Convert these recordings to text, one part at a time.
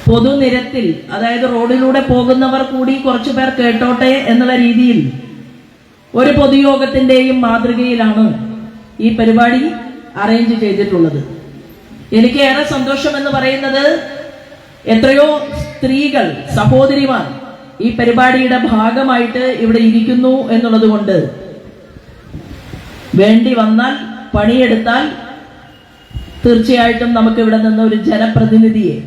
പൊതുനിരത്തിൽ, അതായത് റോഡിലൂടെ പോകുന്നവർ കൂടി കുറച്ചു പേർ കേട്ടോട്ടെ എന്നുള്ള രീതിയിൽ ഒരു പൊതുയോഗത്തിന്റെയും മാതൃകയിലാണ് ഈ പരിപാടി അറേഞ്ച് ചെയ്തിട്ടുള്ളത്. എനിക്ക് ഏറെ സന്തോഷം എന്ന് പറയുന്നത് എത്രയോ സ്ത്രീകൾ, സഹോദരിമാർ ഈ പരിപാടിയുടെ ഭാഗമായിട്ട് ഇവിടെ ഇരിക്കുന്നു എന്നുള്ളത് കൊണ്ട് വേണ്ടി വന്നാൽ, പണിയെടുത്താൽ തീർച്ചയായിട്ടും നമുക്ക് ഇവിടെ നിന്ന് ഒരു ജനപ്രതിനിധിയെ,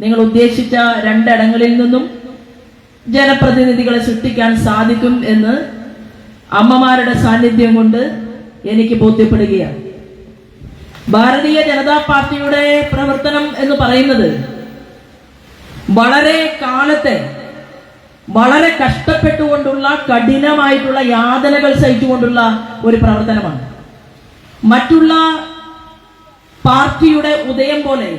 നിങ്ങൾ ഉദ്ദേശിച്ച രണ്ടിടങ്ങളിൽ നിന്നും ജനപ്രതിനിധികളെ സൃഷ്ടിക്കാൻ സാധിക്കും എന്ന് അമ്മമാരുടെ സാന്നിധ്യം കൊണ്ട് എനിക്ക് ബോധ്യപ്പെടുകയാണ്. ഭാരതീയ ജനതാ പാർട്ടിയുടെ പ്രവർത്തനം എന്ന് പറയുന്നത് വളരെ കാലത്തെ, വളരെ കഷ്ടപ്പെട്ടുകൊണ്ടുള്ള, കഠിനമായിട്ടുള്ള യാതനകൾ സഹിച്ചുകൊണ്ടുള്ള ഒരു പ്രവർത്തനമാണ്. മറ്റുള്ള പാർട്ടിയുടെ ഉദയം പോലെ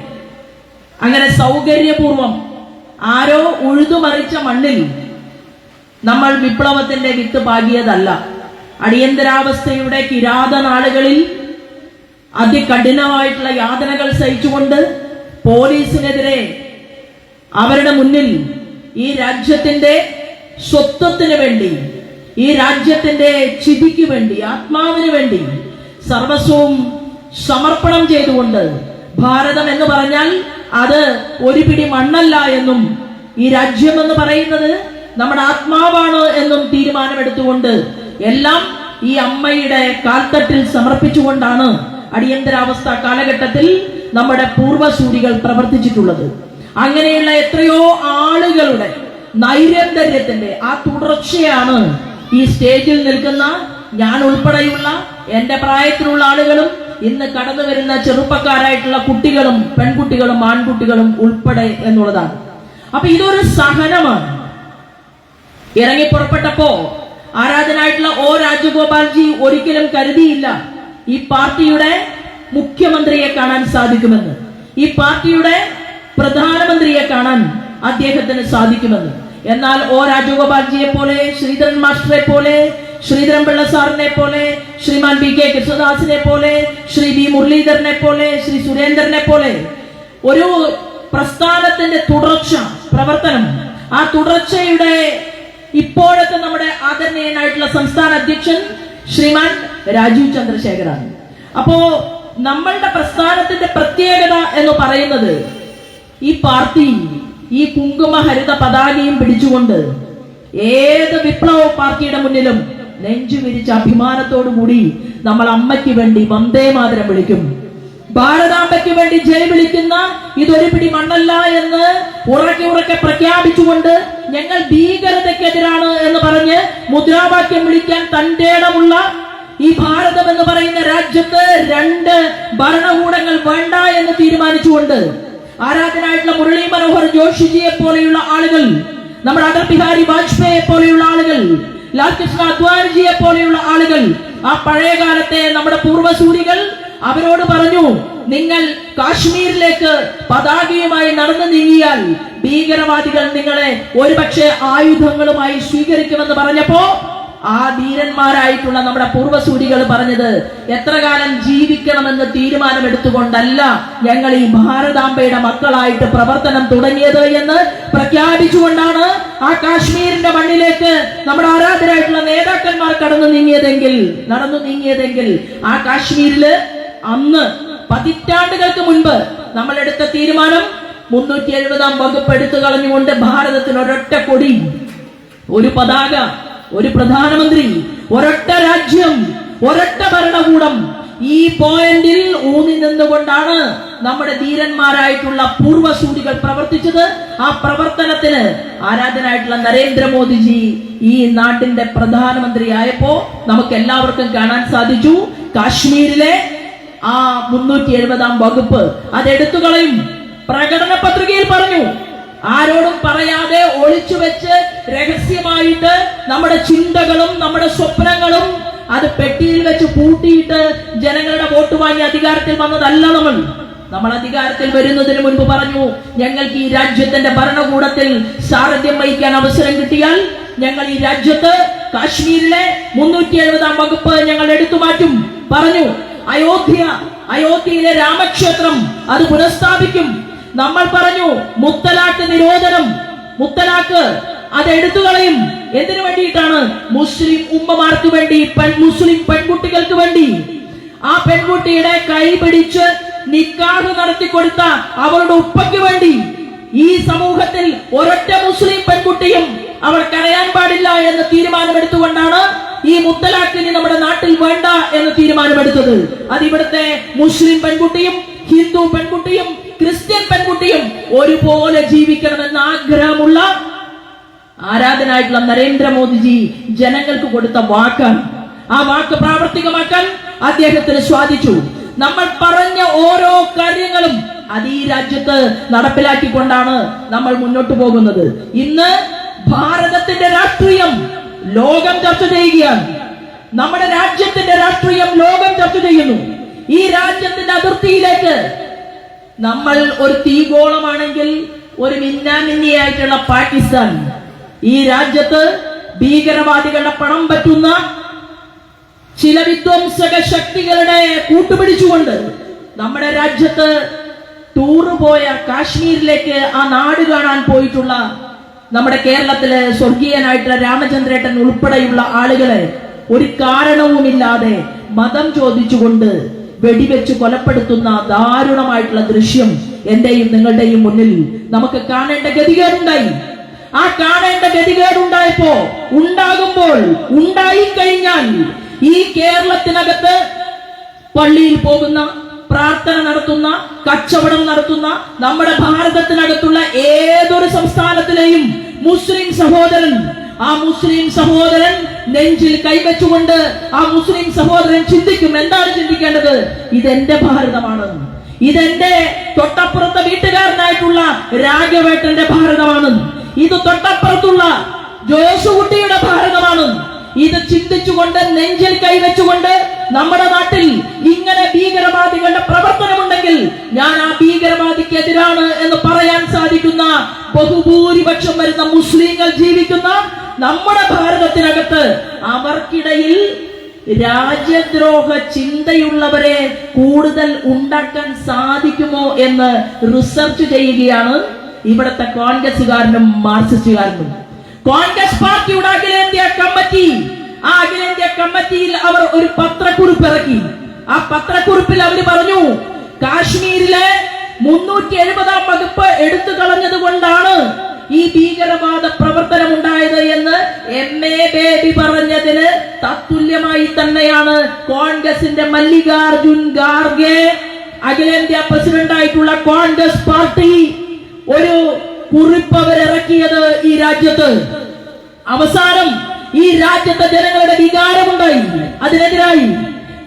അങ്ങനെ സൗകര്യപൂർവം ആരോ ഉഴുതുമറിച്ച മണ്ണിൽ നമ്മൾ വിപ്ലവത്തിന്റെ വിത്ത് പാകിയതല്ല. അടിയന്തരാവസ്ഥയുടെ കിരാത നാളുകളിൽ അതികഠിനമായിട്ടുള്ള യാതനകൾ സഹിച്ചുകൊണ്ട് പോലീസിനെതിരെ, അവരുടെ മുന്നിൽ ഈ രാജ്യത്തിന്റെ സ്വത്വത്തിന് വേണ്ടി, ഈ രാജ്യത്തിന്റെ ചിതിക്ക് വേണ്ടി, ആത്മാവിന് വേണ്ടി സർവസ്വവും സമർപ്പണം ചെയ്തുകൊണ്ട്, ഭാരതം എന്ന് പറഞ്ഞാൽ അത് ഒരു പിടി മണ്ണല്ല എന്നും ഈ രാജ്യം എന്ന് പറയുന്നത് നമ്മുടെ ആത്മാവാണ് എന്നും തീരുമാനമെടുത്തുകൊണ്ട് എല്ലാം ഈ അമ്മയുടെ കാൽത്തട്ടിൽ സമർപ്പിച്ചുകൊണ്ടാണ് അടിയന്തരാവസ്ഥ കാലഘട്ടത്തിൽ നമ്മുടെ പൂർവ്വസൂരികൾ പ്രവർത്തിച്ചിട്ടുള്ളത്. അങ്ങനെയുള്ള എത്രയോ ആളുകളുടെ നൈരന്തര്യത്തിന്റെ ആ തുടർച്ചയാണ് ഈ സ്റ്റേജിൽ നിൽക്കുന്ന ഞാൻ ഉൾപ്പെടെയുള്ള എന്റെ പ്രായത്തിലുള്ള ആളുകളും ഇന്ന് കടന്നു വരുന്ന ചെറുപ്പക്കാരായിട്ടുള്ള കുട്ടികളും, പെൺകുട്ടികളും, ആൺകുട്ടികളും ഉൾപ്പെടെ എന്നുള്ളതാണ്. അപ്പൊ ഇതൊരു സഹനമാണ്. ഇറങ്ങി പുറപ്പെട്ടപ്പോ ആരാധനായിട്ടുള്ള ഒ രാജഗോപാൽജി ഒരിക്കലും കരുതിയില്ല ഈ പാർട്ടിയുടെ മുഖ്യമന്ത്രിയെ കാണാൻ സാധിക്കുമെന്ന്, ഈ പാർട്ടിയുടെ പ്രധാനമന്ത്രിയെ കാണാൻ അദ്ദേഹത്തിന് സാധിക്കുമെന്ന്. എന്നാൽ ഒ രാജഗോപാൽജിയെ പോലെ, ശ്രീധരൻ മാസ്റ്ററെ പോലെ, ശ്രീധരൻ പിള്ള സാറിനെ പോലെ, ശ്രീമാൻ വി കെ കൃഷ്ണദാസിനെ പോലെ, ശ്രീ വി മുരളീധരനെ പോലെ, ശ്രീ സുരേന്ദ്രനെ പോലെ ഒരു പ്രസ്ഥാനത്തിന്റെ തുടർച്ച, പ്രവർത്തനം, ആ തുടർച്ചയുടെ ഇപ്പോഴത്തെ നമ്മുടെ ആദരണീയനായിട്ടുള്ള സംസ്ഥാന അധ്യക്ഷൻ ശ്രീമാൻ രാജീവ് ചന്ദ്രശേഖറാണ്. അപ്പോ നമ്മളുടെ പ്രസ്ഥാനത്തിന്റെ പ്രത്യേകത എന്ന് പറയുന്നത് ഈ പാർട്ടി ഈ കുങ്കുമഹരിത പതാകയും പിടിച്ചുകൊണ്ട് ഏത് വിപ്ലവ പാർട്ടിയുടെ മുന്നിലും നെഞ്ചു വിരിച്ച അഭിമാനത്തോടു കൂടി നമ്മൾ അമ്മയ്ക്ക് വേണ്ടി വന്ദേ മാതരം വിളിക്കും. ഭാരതാംബയ്ക്ക് വേണ്ടി ജയ് വിളിക്കുന്ന ഇതൊരു പിടി മണ്ണല്ല എന്ന് ഉറക്കെ പ്രഖ്യാപിച്ചുകൊണ്ട് ഞങ്ങൾ ഭീകരതയ്ക്കെതിരാണ് എന്ന് പറഞ്ഞ് മുദ്രാവാക്യം വിളിക്കാൻ തന്റെ ഇടമുള്ള ഈ ഭാരതം എന്ന് പറയുന്ന രാജ്യത്ത് രണ്ട് ഭരണകൂടങ്ങൾ വേണ്ട എന്ന് തീരുമാനിച്ചുകൊണ്ട് ആരാധനായിട്ടുള്ള മുരളി മനോഹർ ജോഷിജിയെ പോലെയുള്ള ആളുകൾ, നമ്മുടെ അടൽ ബിഹാരി വാജ്പേയിയെ പോലെയുള്ള ആളുകൾ, ലാൽകൃഷ്ണ അദ്വാനിജിയെ പോലെയുള്ള ആളുകൾ, ആ പഴയ കാലത്തെ നമ്മുടെ പൂർവ്വസൂരികൾ അവരോട് പറഞ്ഞു, നിങ്ങൾ കാശ്മീരിലേക്ക് പതാകയുമായി നടന്നു നീങ്ങിയാൽ ഭീകരവാദികൾ നിങ്ങളെ ഒരുപക്ഷെ ആയുധങ്ങളുമായി സ്വീകരിക്കുമെന്ന് പറഞ്ഞപ്പോ ആ ധീരന്മാരായിട്ടുള്ള നമ്മുടെ പൂർവ്വസൂരികൾ പറഞ്ഞത് എത്ര കാലം ജീവിക്കണമെന്ന് തീരുമാനമെടുത്തുകൊണ്ടല്ല ഞങ്ങൾ ഈ ഭാരതാംബയുടെ മക്കളായിട്ട് പ്രവർത്തനം തുടങ്ങിയത് എന്ന് പ്രഖ്യാപിച്ചുകൊണ്ടാണ് ആ കാശ്മീരിന്റെ മണ്ണിലേക്ക് നമ്മുടെ ആരാധനായിട്ടുള്ള നേതാക്കന്മാർ നടന്നു നീങ്ങിയതെങ്കിൽ ആ കാശ്മീരില് അന്ന് പതിറ്റാണ്ടുകൾക്ക് മുൻപ് നമ്മൾ എടുത്ത തീരുമാനം 370 വകുപ്പ് എടുത്തു കളഞ്ഞുകൊണ്ട് ഭാരതത്തിന് ഒരൊറ്റ കൊടി, ഒരു പതാക, ഒരു പ്രധാനമന്ത്രി, ഒരൊറ്റ രാജ്യം, ഒരൊറ്റ ഭരണകൂടം, ഈ പോയിന്റിൽ ഊന്നി നിന്നുകൊണ്ടാണ് നമ്മുടെ ധീരന്മാരായിട്ടുള്ള പൂർവ്വസൂരികൾ പ്രവർത്തിച്ചത്. ആ പ്രവർത്തനത്തിന് ആരാധനായിട്ടുള്ള നരേന്ദ്രമോദിജി ഈ നാട്ടിന്റെ പ്രധാനമന്ത്രി ആയപ്പോ നമുക്ക് എല്ലാവർക്കും കാണാൻ സാധിച്ചു കാശ്മീരിലെ ആ 370 വകുപ്പ് അതെടുത്തു കളയും. പ്രകടന പത്രികയിൽ പറഞ്ഞു, ആരോടും പറയാതെ ഒളിച്ചു വെച്ച് രഹസ്യമായിട്ട് നമ്മുടെ ചിന്തകളും നമ്മുടെ സ്വപ്നങ്ങളും അത് പെട്ടിയിൽ വെച്ച് പൂട്ടിയിട്ട് ജനങ്ങളുടെ വോട്ട് വാങ്ങി അധികാരത്തിൽ വന്നതല്ല. നമ്മൾ അധികാരത്തിൽ വരുന്നതിന് മുൻപ് പറഞ്ഞു, ഞങ്ങൾക്ക് ഈ രാജ്യത്തിന്റെ ഭരണകൂടത്തിൽ സാരഥ്യം വഹിക്കാൻ അവസരം കിട്ടിയാൽ ഞങ്ങൾ ഈ രാജ്യത്ത് കാശ്മീരിലെ 370 വകുപ്പ് ഞങ്ങൾ എടുത്തു മാറ്റും. പറഞ്ഞു, അയോധ്യയിലെ രാമക്ഷേത്രം അത് പുനഃസ്ഥാപിക്കും. നമ്മൾ പറഞ്ഞു മുത്തലാഖ് നിരോധനം, മുത്തലാഖ് അത് എടുത്തു കളയും. എന്തിനു വേണ്ടിയിട്ടാണ്? മുസ്ലിം ഉമ്മമാർക്ക് വേണ്ടി, മുസ്ലിം പെൺകുട്ടികൾക്ക് വേണ്ടി. ആ പെൺകുട്ടിയുടെ കൈ പിടിച്ച് നിക്കാഹ് നടത്തിക്കൊടുത്ത അവളുടെ ഉപ്പയ്ക്ക് വേണ്ടി. ഈ സമൂഹത്തിൽ ഒരൊറ്റ മുസ്ലിം പെൺകുട്ടിയും അവൾ കരയാൻ പാടില്ല എന്ന് തീരുമാനമെടുത്തുകൊണ്ടാണ് ഈ മുത്തലാഖിന് നമ്മുടെ നാട്ടിൽ വേണ്ട എന്ന് തീരുമാനമെടുത്തത്. അത് ഇവിടുത്തെ മുസ്ലിം പെൺകുട്ടിയും ഹിന്ദു പെൺകുട്ടിയും ക്രിസ്ത്യൻ പെൺകുട്ടിയും ഒരുപോലെ ജീവിക്കണമെന്ന ആഗ്രഹമുള്ള ആരാധനായിട്ടുള്ള നരേന്ദ്രമോദിജി ജനങ്ങൾക്ക് കൊടുത്ത വാക്കാണ്. ആ വാക്ക് പ്രാവർത്തികമാക്കാൻ അദ്ദേഹത്തിന് സാധിച്ചു. നമ്മൾ പറഞ്ഞ ഓരോ കാര്യങ്ങളും അത് ഈ രാജ്യത്ത് നടപ്പിലാക്കിക്കൊണ്ടാണ് നമ്മൾ മുന്നോട്ട് പോകുന്നത്. ഇന്ന് ഭാരതത്തിന്റെ രാഷ്ട്രീയം ലോകം ചർച്ച ചെയ്യുകയാണ്. നമ്മുടെ രാജ്യത്തിന്റെ രാഷ്ട്രീയം ലോകം ചർച്ച ചെയ്യുന്നു. ഈ രാജ്യത്തിന്റെ അതിർത്തിയിലേക്ക് നമ്മൾ ഒരു തീഗോളമാണെങ്കിൽ ഒരു മിന്നാമിന്നിയായിട്ടുള്ള പാകിസ്ഥാൻ, ഈ രാജ്യത്ത് ഭീകരവാദികളുടെ പണം പറ്റുന്ന ചില വിധ്വംസക ശക്തികളുടെ കൂട്ടുപിടിച്ചുകൊണ്ട് നമ്മുടെ രാജ്യത്ത് ടൂറ് പോയ കാശ്മീരിലേക്ക് ആ നാട് കാണാൻ പോയിട്ടുള്ള നമ്മുടെ കേരളത്തിലെ സ്വർഗീയനായിട്ടുള്ള രാമചന്ദ്രേട്ടൻ ഉൾപ്പെടെയുള്ള ആളുകളെ ഒരു കാരണവുമില്ലാതെ മതം ചോദിച്ചുകൊണ്ട് വെടിവെച്ച് കൊലപ്പെടുത്തുന്ന ദാരുണമായിട്ടുള്ള ദൃശ്യം എന്റെയും നിങ്ങളുടെയും മുന്നിൽ നമുക്ക് കാണേണ്ട ഗതികേടുണ്ടായി. ആ കാണേണ്ട ഗതികേടുണ്ടായപ്പോ, ഉണ്ടാകുമ്പോൾ, ഉണ്ടായിക്കഴിഞ്ഞാൽ ഈ കേരളത്തിനകത്ത് പള്ളിയിൽ പോകുന്ന, പ്രാർത്ഥന നടത്തുന്ന, കച്ചവടം നടത്തുന്ന, നമ്മുടെ ഭാരതത്തിനകത്തുള്ള ഏതൊരു സംസ്ഥാനത്തിലെയും മുസ്ലിം സഹോദരൻ, ആ മുസ്ലിം സഹോദരൻ നെഞ്ചിൽ കൈവച്ചുകൊണ്ട് ആ മുസ്ലിം സഹോദരൻ ചിന്തിക്കും. എന്താണ് ചിന്തിക്കേണ്ടത്? ഇതെന്റെ ഭാരതമാണ്, ഇതെന്റെ തൊട്ടപ്പുറത്തെ വീട്ടുകാരനായിട്ടുള്ള രാഘവേട്ടന്റെ ഭാരതമാണ്, ഇത് തൊട്ടപ്പുറത്തുള്ള ജോസുകുട്ടിയുടെ ഭാരതമാണ്. ഇത് ചിന്തിച്ചുകൊണ്ട് നെഞ്ചിൽ കൈവച്ചുകൊണ്ട് നമ്മുടെ നാട്ടിൽ ഇങ്ങനെ ഭീകരവാദികളുടെ പ്രവർത്തനമുണ്ടെങ്കിൽ ഞാൻ ആ ഭീകരവാദിക്കെതിരാണ് എന്ന് പറയാൻ സാധിക്കുന്ന ബഹുഭൂരിപക്ഷം വരുന്ന മുസ്ലിങ്ങൾ ജീവിക്കുന്ന നമ്മുടെ ഭാരതത്തിനകത്ത് അവർക്കിടയിൽ രാജ്യദ്രോഹ ചിന്തയുള്ളവരെ കൂടുതൽ ഉണ്ടാക്കാൻ സാധിക്കുമോ എന്ന് റിസർച്ച് ചെയ്യുകയാണ് ഇവിടുത്തെ കോൺഗ്രസുകാരനും മാർക്സിസ്റ്റുകാരനും. കോൺഗ്രസ് പാർട്ടിയുടെ അഖിലേന്ത്യാ കമ്മിറ്റി, ആ അഖിലേന്ത്യാ കമ്മിറ്റിയിൽ അവർ ഒരു പത്രക്കുറിപ്പ് ഇറക്കി. ആ പത്രക്കുറിപ്പിൽ അവർ പറഞ്ഞു, കാശ്മീരിലെ 370-ാം വകുപ്പ് എടുത്തു കളഞ്ഞത് കൊണ്ടാണ് ഈ ഭീകരവാദ പ്രവർത്തനം ഉണ്ടായത് എന്ന് MA ബേബി പറഞ്ഞതിന് തത്തുല്യമായി തന്നെയാണ് കോൺഗ്രസിന്റെ മല്ലികാർജുൻ ഖാർഗെ, അഖിലേന്ത്യാ പ്രസിഡന്റായിട്ടുള്ള കോൺഗ്രസ് പാർട്ടി ഒരു കുറിപ്പ് അവരിറക്കിയത് ഈ രാജ്യത്ത്. അവസാനം ഈ രാജ്യത്തെ ജനങ്ങളുടെ വികാരമുണ്ടായി, അതിനെതിരായി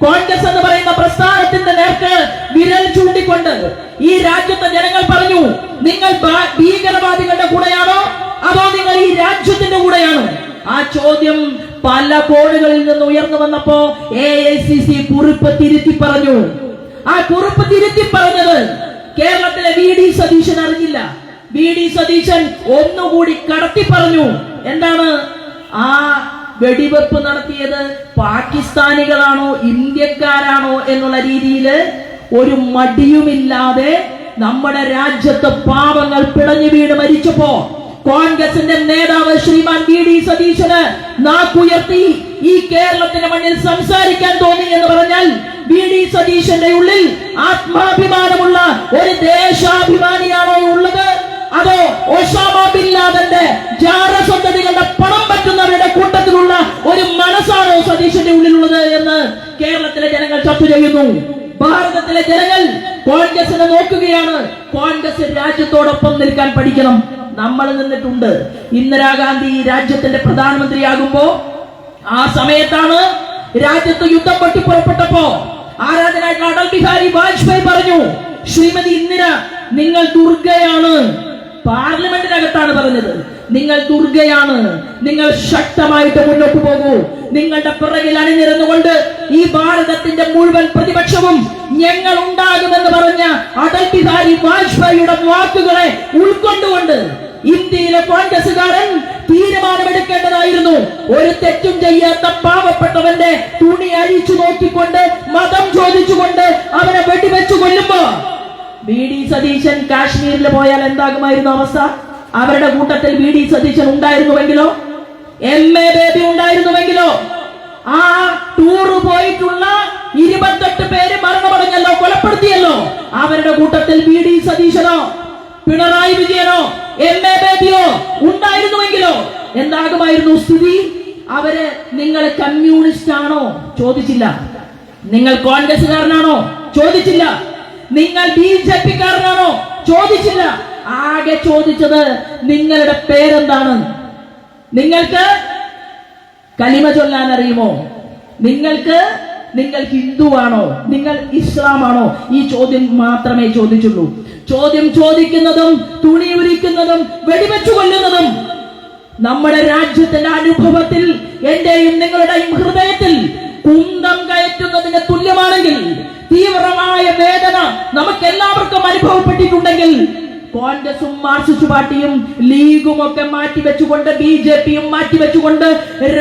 കോൺഗ്രസ് എന്ന് പറയുന്ന പ്രസ്ഥാനത്തിന്റെ നേർക്ക് വിരൽ ചൂണ്ടിക്കൊണ്ട് ഈ രാജ്യത്തെ ജനങ്ങൾ പറഞ്ഞു, നിങ്ങൾ ഭീകരവാദികളുടെ കൂടെയാണോ അതോ നിങ്ങൾ ഈ രാജ്യത്തിന്റെ കൂടെയാണോ? ആ ചോദ്യം പല കോണുകളിൽ നിന്ന് ഉയർന്നു വന്നപ്പോ AICC കുറിപ്പ് തിരുത്തി പറഞ്ഞു. ആ കുറിപ്പ് തിരുത്തി പറഞ്ഞത് കേരളത്തിലെ VD സതീശൻ അറിഞ്ഞില്ല. VD സതീശൻ ഒന്നുകൂടി കടത്തി പറഞ്ഞു. എന്താണ്? ആ വെടിവെപ്പ് നടത്തിയത് പാകിസ്ഥാനികളാണോ ഇന്ത്യക്കാരാണോ എന്നുള്ള രീതിയിൽ ഒരു മടിയുമില്ലാതെ നമ്മുടെ രാജ്യത്ത് പാവങ്ങൾ പിടഞ്ഞു വീണ് മരിച്ചപ്പോ കോൺഗ്രസിന്റെ നേതാവ് ശ്രീമാൻ VD സതീശന് നാക്കുയർത്തി ഈ കേരളത്തിന്റെ മണ്ണിൽ സംസാരിക്കാൻ തോന്നി എന്ന് പറഞ്ഞാൽ VD സതീശന്റെ ഉള്ളിൽ ആത്മാഭിമാനമുള്ള ഒരു ദേശാഭിമാനിയാണോ ഉള്ളത്, അതോ ഒസാമ ബിൻ ലാദന്റെ ജാരസന്തതികളുടെ പണം പറ്റുന്നവരുടെ കൂട്ടത്തിലുള്ള ഒരു മനസ്സാണോ സതീശന്റെ ഉള്ളിലുള്ളത് എന്ന് കേരളത്തിലെ ജനങ്ങൾ ചർച്ച ചെയ്യുന്നു. ഭാരതത്തിലെ ജനങ്ങൾ കോൺഗ്രസിനെ നോക്കുകയാണ്. കോൺഗ്രസ് രാജ്യത്തോടൊപ്പം നിൽക്കാൻ പഠിക്കണം. നമ്മൾ നിന്നിട്ടുണ്ട്. ഇന്ദിരാഗാന്ധി രാജ്യത്തിന്റെ പ്രധാനമന്ത്രിയാകുമ്പോ ആ സമയത്താണ് രാജ്യത്ത് യുദ്ധം പൊട്ടിപ്പുറപ്പെട്ടപ്പോ ആരാധനായിട്ടുള്ള അടൽ ബിഹാരി വാജ്പേയി പറഞ്ഞു, ശ്രീമതി ഇന്ദിര, നിങ്ങൾ ദുർഗയാണ്. പാർലമെന്റിനകത്താണ് പറഞ്ഞത്, നിങ്ങൾ ദുർഗയാണ്, നിങ്ങൾ ശക്തമായിട്ട് മുന്നോട്ട് പോകൂ. നിങ്ങളുടെ പിറകിൽ അണിനിരന്നുകൊണ്ട് ഈ ഭാരതത്തിന്റെ മുഴുവൻ പ്രതിപക്ഷവും ഞങ്ങൾ ഉണ്ടാകുമെന്ന് പറഞ്ഞ അടൽ ബിഹാരി വാജ്പേയിയുടെ വാക്കുകളെ ഉൾക്കൊണ്ടുകൊണ്ട് ഇന്ത്യയിലെ കോൺഗ്രസുകാരൻ തീരുമാനമെടുക്കേണ്ടതായിരുന്നു. ഒരു തെറ്റും ചെയ്യാത്ത പാവപ്പെട്ടവന്റെ തുണി അഴിച്ചു നോക്കിക്കൊണ്ട് മതം ചോദിച്ചുകൊണ്ട് അവനെ വെടിവെച്ചു കൊല്ലുമ്പോ വി.ഡി. സതീശൻ കാശ്മീരിൽ പോയാൽ എന്താകുമായിരുന്നു അവസ്ഥ? അവരുടെ കൂട്ടത്തിൽ വി.ഡി. സതീശൻ ഉണ്ടായിരുന്നുവെങ്കിലോ, എം.എ. ബേബി ഉണ്ടായിരുന്നുവെങ്കിലോ? ആ ടൂറ് പോയിട്ടുള്ള 28 പേര് മരണമടഞ്ഞല്ലോ, കൊലപ്പെടുത്തിയല്ലോ. അവരുടെ കൂട്ടത്തിൽ വി.ഡി. സതീശനോ പിണറായി വിജയനോ എം.എ. ബേബിയോ ഉണ്ടായിരുന്നുവെങ്കിലോ എന്താകുമായിരുന്നു സ്ഥിതി? അവര് നിങ്ങൾ കമ്മ്യൂണിസ്റ്റ് ആണോ ചോദിച്ചില്ല, നിങ്ങൾ കോൺഗ്രസ്സുകാരനാണോ ചോദിച്ചില്ല, നിങ്ങൾ ബി.ജെ.പിക്കാരനാണോ ചോദിച്ചില്ല. ആകെ ചോദിച്ചത് നിങ്ങളുടെ പേരെന്താണ്, നിങ്ങൾക്ക് കലിമ ചൊല്ലാൻ അറിയുമോ, നിങ്ങൾ ഹിന്ദുവാണോ, നിങ്ങൾ ഇസ്ലാമാണോ? ഈ ചോദ്യം മാത്രമേ ചോദിച്ചുള്ളൂ. ചോദ്യം ചോദിക്കുന്നതും തുണി ഉരിക്കുന്നതും വെടിവെച്ചു കൊല്ലുന്നതും നമ്മുടെ രാജ്യത്തിന്റെ അനുഭവത്തിൽ, എന്റെയും നിങ്ങളുടെയും ഹൃദയത്തിൽ കുന്തം കയറ്റുന്നതിന് തുല്യമാണെങ്കിൽ, തീവ്രമായ വേദന നമുക്ക് എല്ലാവർക്കും അനുഭവപ്പെട്ടിട്ടുണ്ടെങ്കിൽ, കോൺഗ്രസും മാർക്സിസ്റ്റ് പാർട്ടിയും ലീഗും ഒക്കെ മാറ്റിവെച്ചുകൊണ്ട്, ബി.ജെ.പിയും മാറ്റിവെച്ചുകൊണ്ട്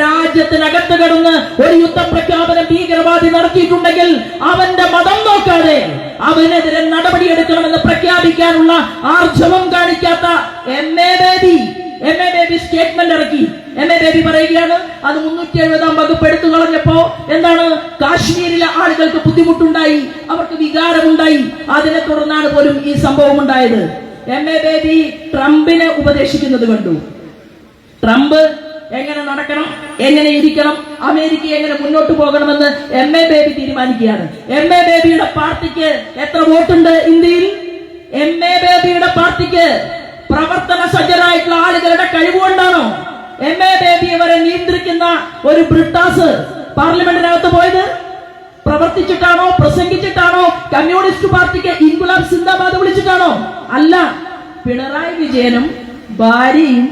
രാജ്യത്തിനകത്ത് കടന്ന് ഒരു യുദ്ധപ്രഖ്യാപനം ഭീകരവാദി നടത്തിയിട്ടുണ്ടെങ്കിൽ, അവന്റെ മതം നോക്കാതെ അവനെതിരെ നടപടിയെടുക്കണമെന്ന് പ്രഖ്യാപിക്കാനുള്ള ആർജവം കാണിക്കാത്ത എം.എ. ബേബി സ്റ്റേറ്റ്മെന്റ് ഇറക്കി. എം.എ. ബേബി പറയുകയാണ്, അത് 370 വകുപ്പ് എടുത്തു കളഞ്ഞപ്പോ എന്താണ്, കാശ്മീരിലെ ആളുകൾക്ക് ബുദ്ധിമുട്ടുണ്ടായി, അവർക്ക് വികാരമുണ്ടായി, അതിനെ തുടർന്നാണ് പോലും ഈ സംഭവം ഉണ്ടായത്. എം.എ. ബേബി ട്രംപിനെ ഉപദേശിക്കുന്നത് കണ്ടു. ട്രംപ് എങ്ങനെ നടക്കണം, എങ്ങനെ ഇരിക്കണം, അമേരിക്ക എങ്ങനെ മുന്നോട്ട് പോകണമെന്ന് എം.എ. ബേബി തീരുമാനിക്കുകയാണ്. എം.എ. ബേബിയുടെ പാർട്ടിക്ക് എത്ര വോട്ടുണ്ട് ഇന്ത്യയിൽ? എം.എ. ബേബിയുടെ പാർട്ടിക്ക് പ്രവർത്തന സജ്ജരായിട്ടുള്ള ആളുകളുടെ കഴിവുകൊണ്ടാണോ എം.എ. ബേബിയെ വരെ നിയന്ത്രിക്കുന്ന ഒരു ബ്രിട്ടാസ് പാർലമെന്റിനകത്ത് പോയത്? പ്രവർത്തിച്ചിട്ടാണോ, പ്രസംഗിച്ചിട്ടാണോ, കമ്മ്യൂണിസ്റ്റ് പാർട്ടിക്ക് ഇൻകുലാബ് സിന്ദാബാദ് വിളിച്ചിട്ടാണോ? അല്ല. പിണറായി വിജയനും ഭാര്യയും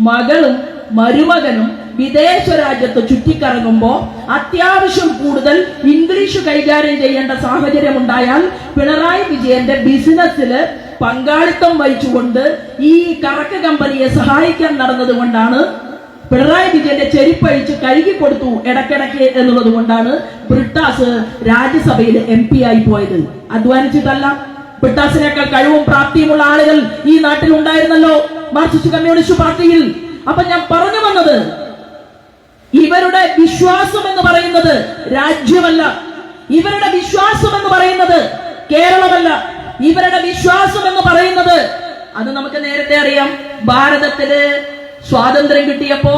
മകളും മരുമകനും വിദേശ രാജ്യത്ത് ചുറ്റിക്കറങ്ങുമ്പോ അത്യാവശ്യം കൂടുതൽ ഇംഗ്ലീഷ് കൈകാര്യം ചെയ്യേണ്ട സാഹചര്യം ഉണ്ടായാൽ പിണറായി വിജയന്റെ ബിസിനസ്സില് പങ്കാളിത്തം വഹിച്ചുകൊണ്ട് ഈ കറക്ക് കമ്പനിയെ സഹായിക്കാൻ നടന്നത് കൊണ്ടാണ്, പിണറായി വിജയന്റെ ചെരിപ്പഴിച്ച് കഴുകി കൊടുത്തു ഇടയ്ക്കിടയ്ക്ക് എന്നുള്ളത് കൊണ്ടാണ് ബ്രിട്ടാസ് രാജ്യസഭയിൽ MP ആയി പോയത്. അധ്വാനിച്ചിട്ടല്ല. ബ്രിട്ടാസിനേക്കാൾ കഴിവും പ്രാപ്തിയുമുള്ള ആളുകൾ ഈ നാട്ടിൽ ഉണ്ടായിരുന്നല്ലോ മാർക്സിസ്റ്റ് കമ്മ്യൂണിസ്റ്റ് പാർട്ടിയിൽ. അപ്പൊ ഞാൻ പറഞ്ഞു വന്നത്, ഇവരുടെ വിശ്വാസം എന്ന് പറയുന്നത് രാജ്യമല്ല, ഇവരുടെ വിശ്വാസം എന്ന് പറയുന്നത് കേരളമല്ല, ഇവരുടെ വിശ്വാസം എന്ന് പറയുന്നത്, അത് നമുക്ക് നേരത്തെ അറിയാം. ഭാരതത്തില് സ്വാതന്ത്ര്യം കിട്ടിയപ്പോ,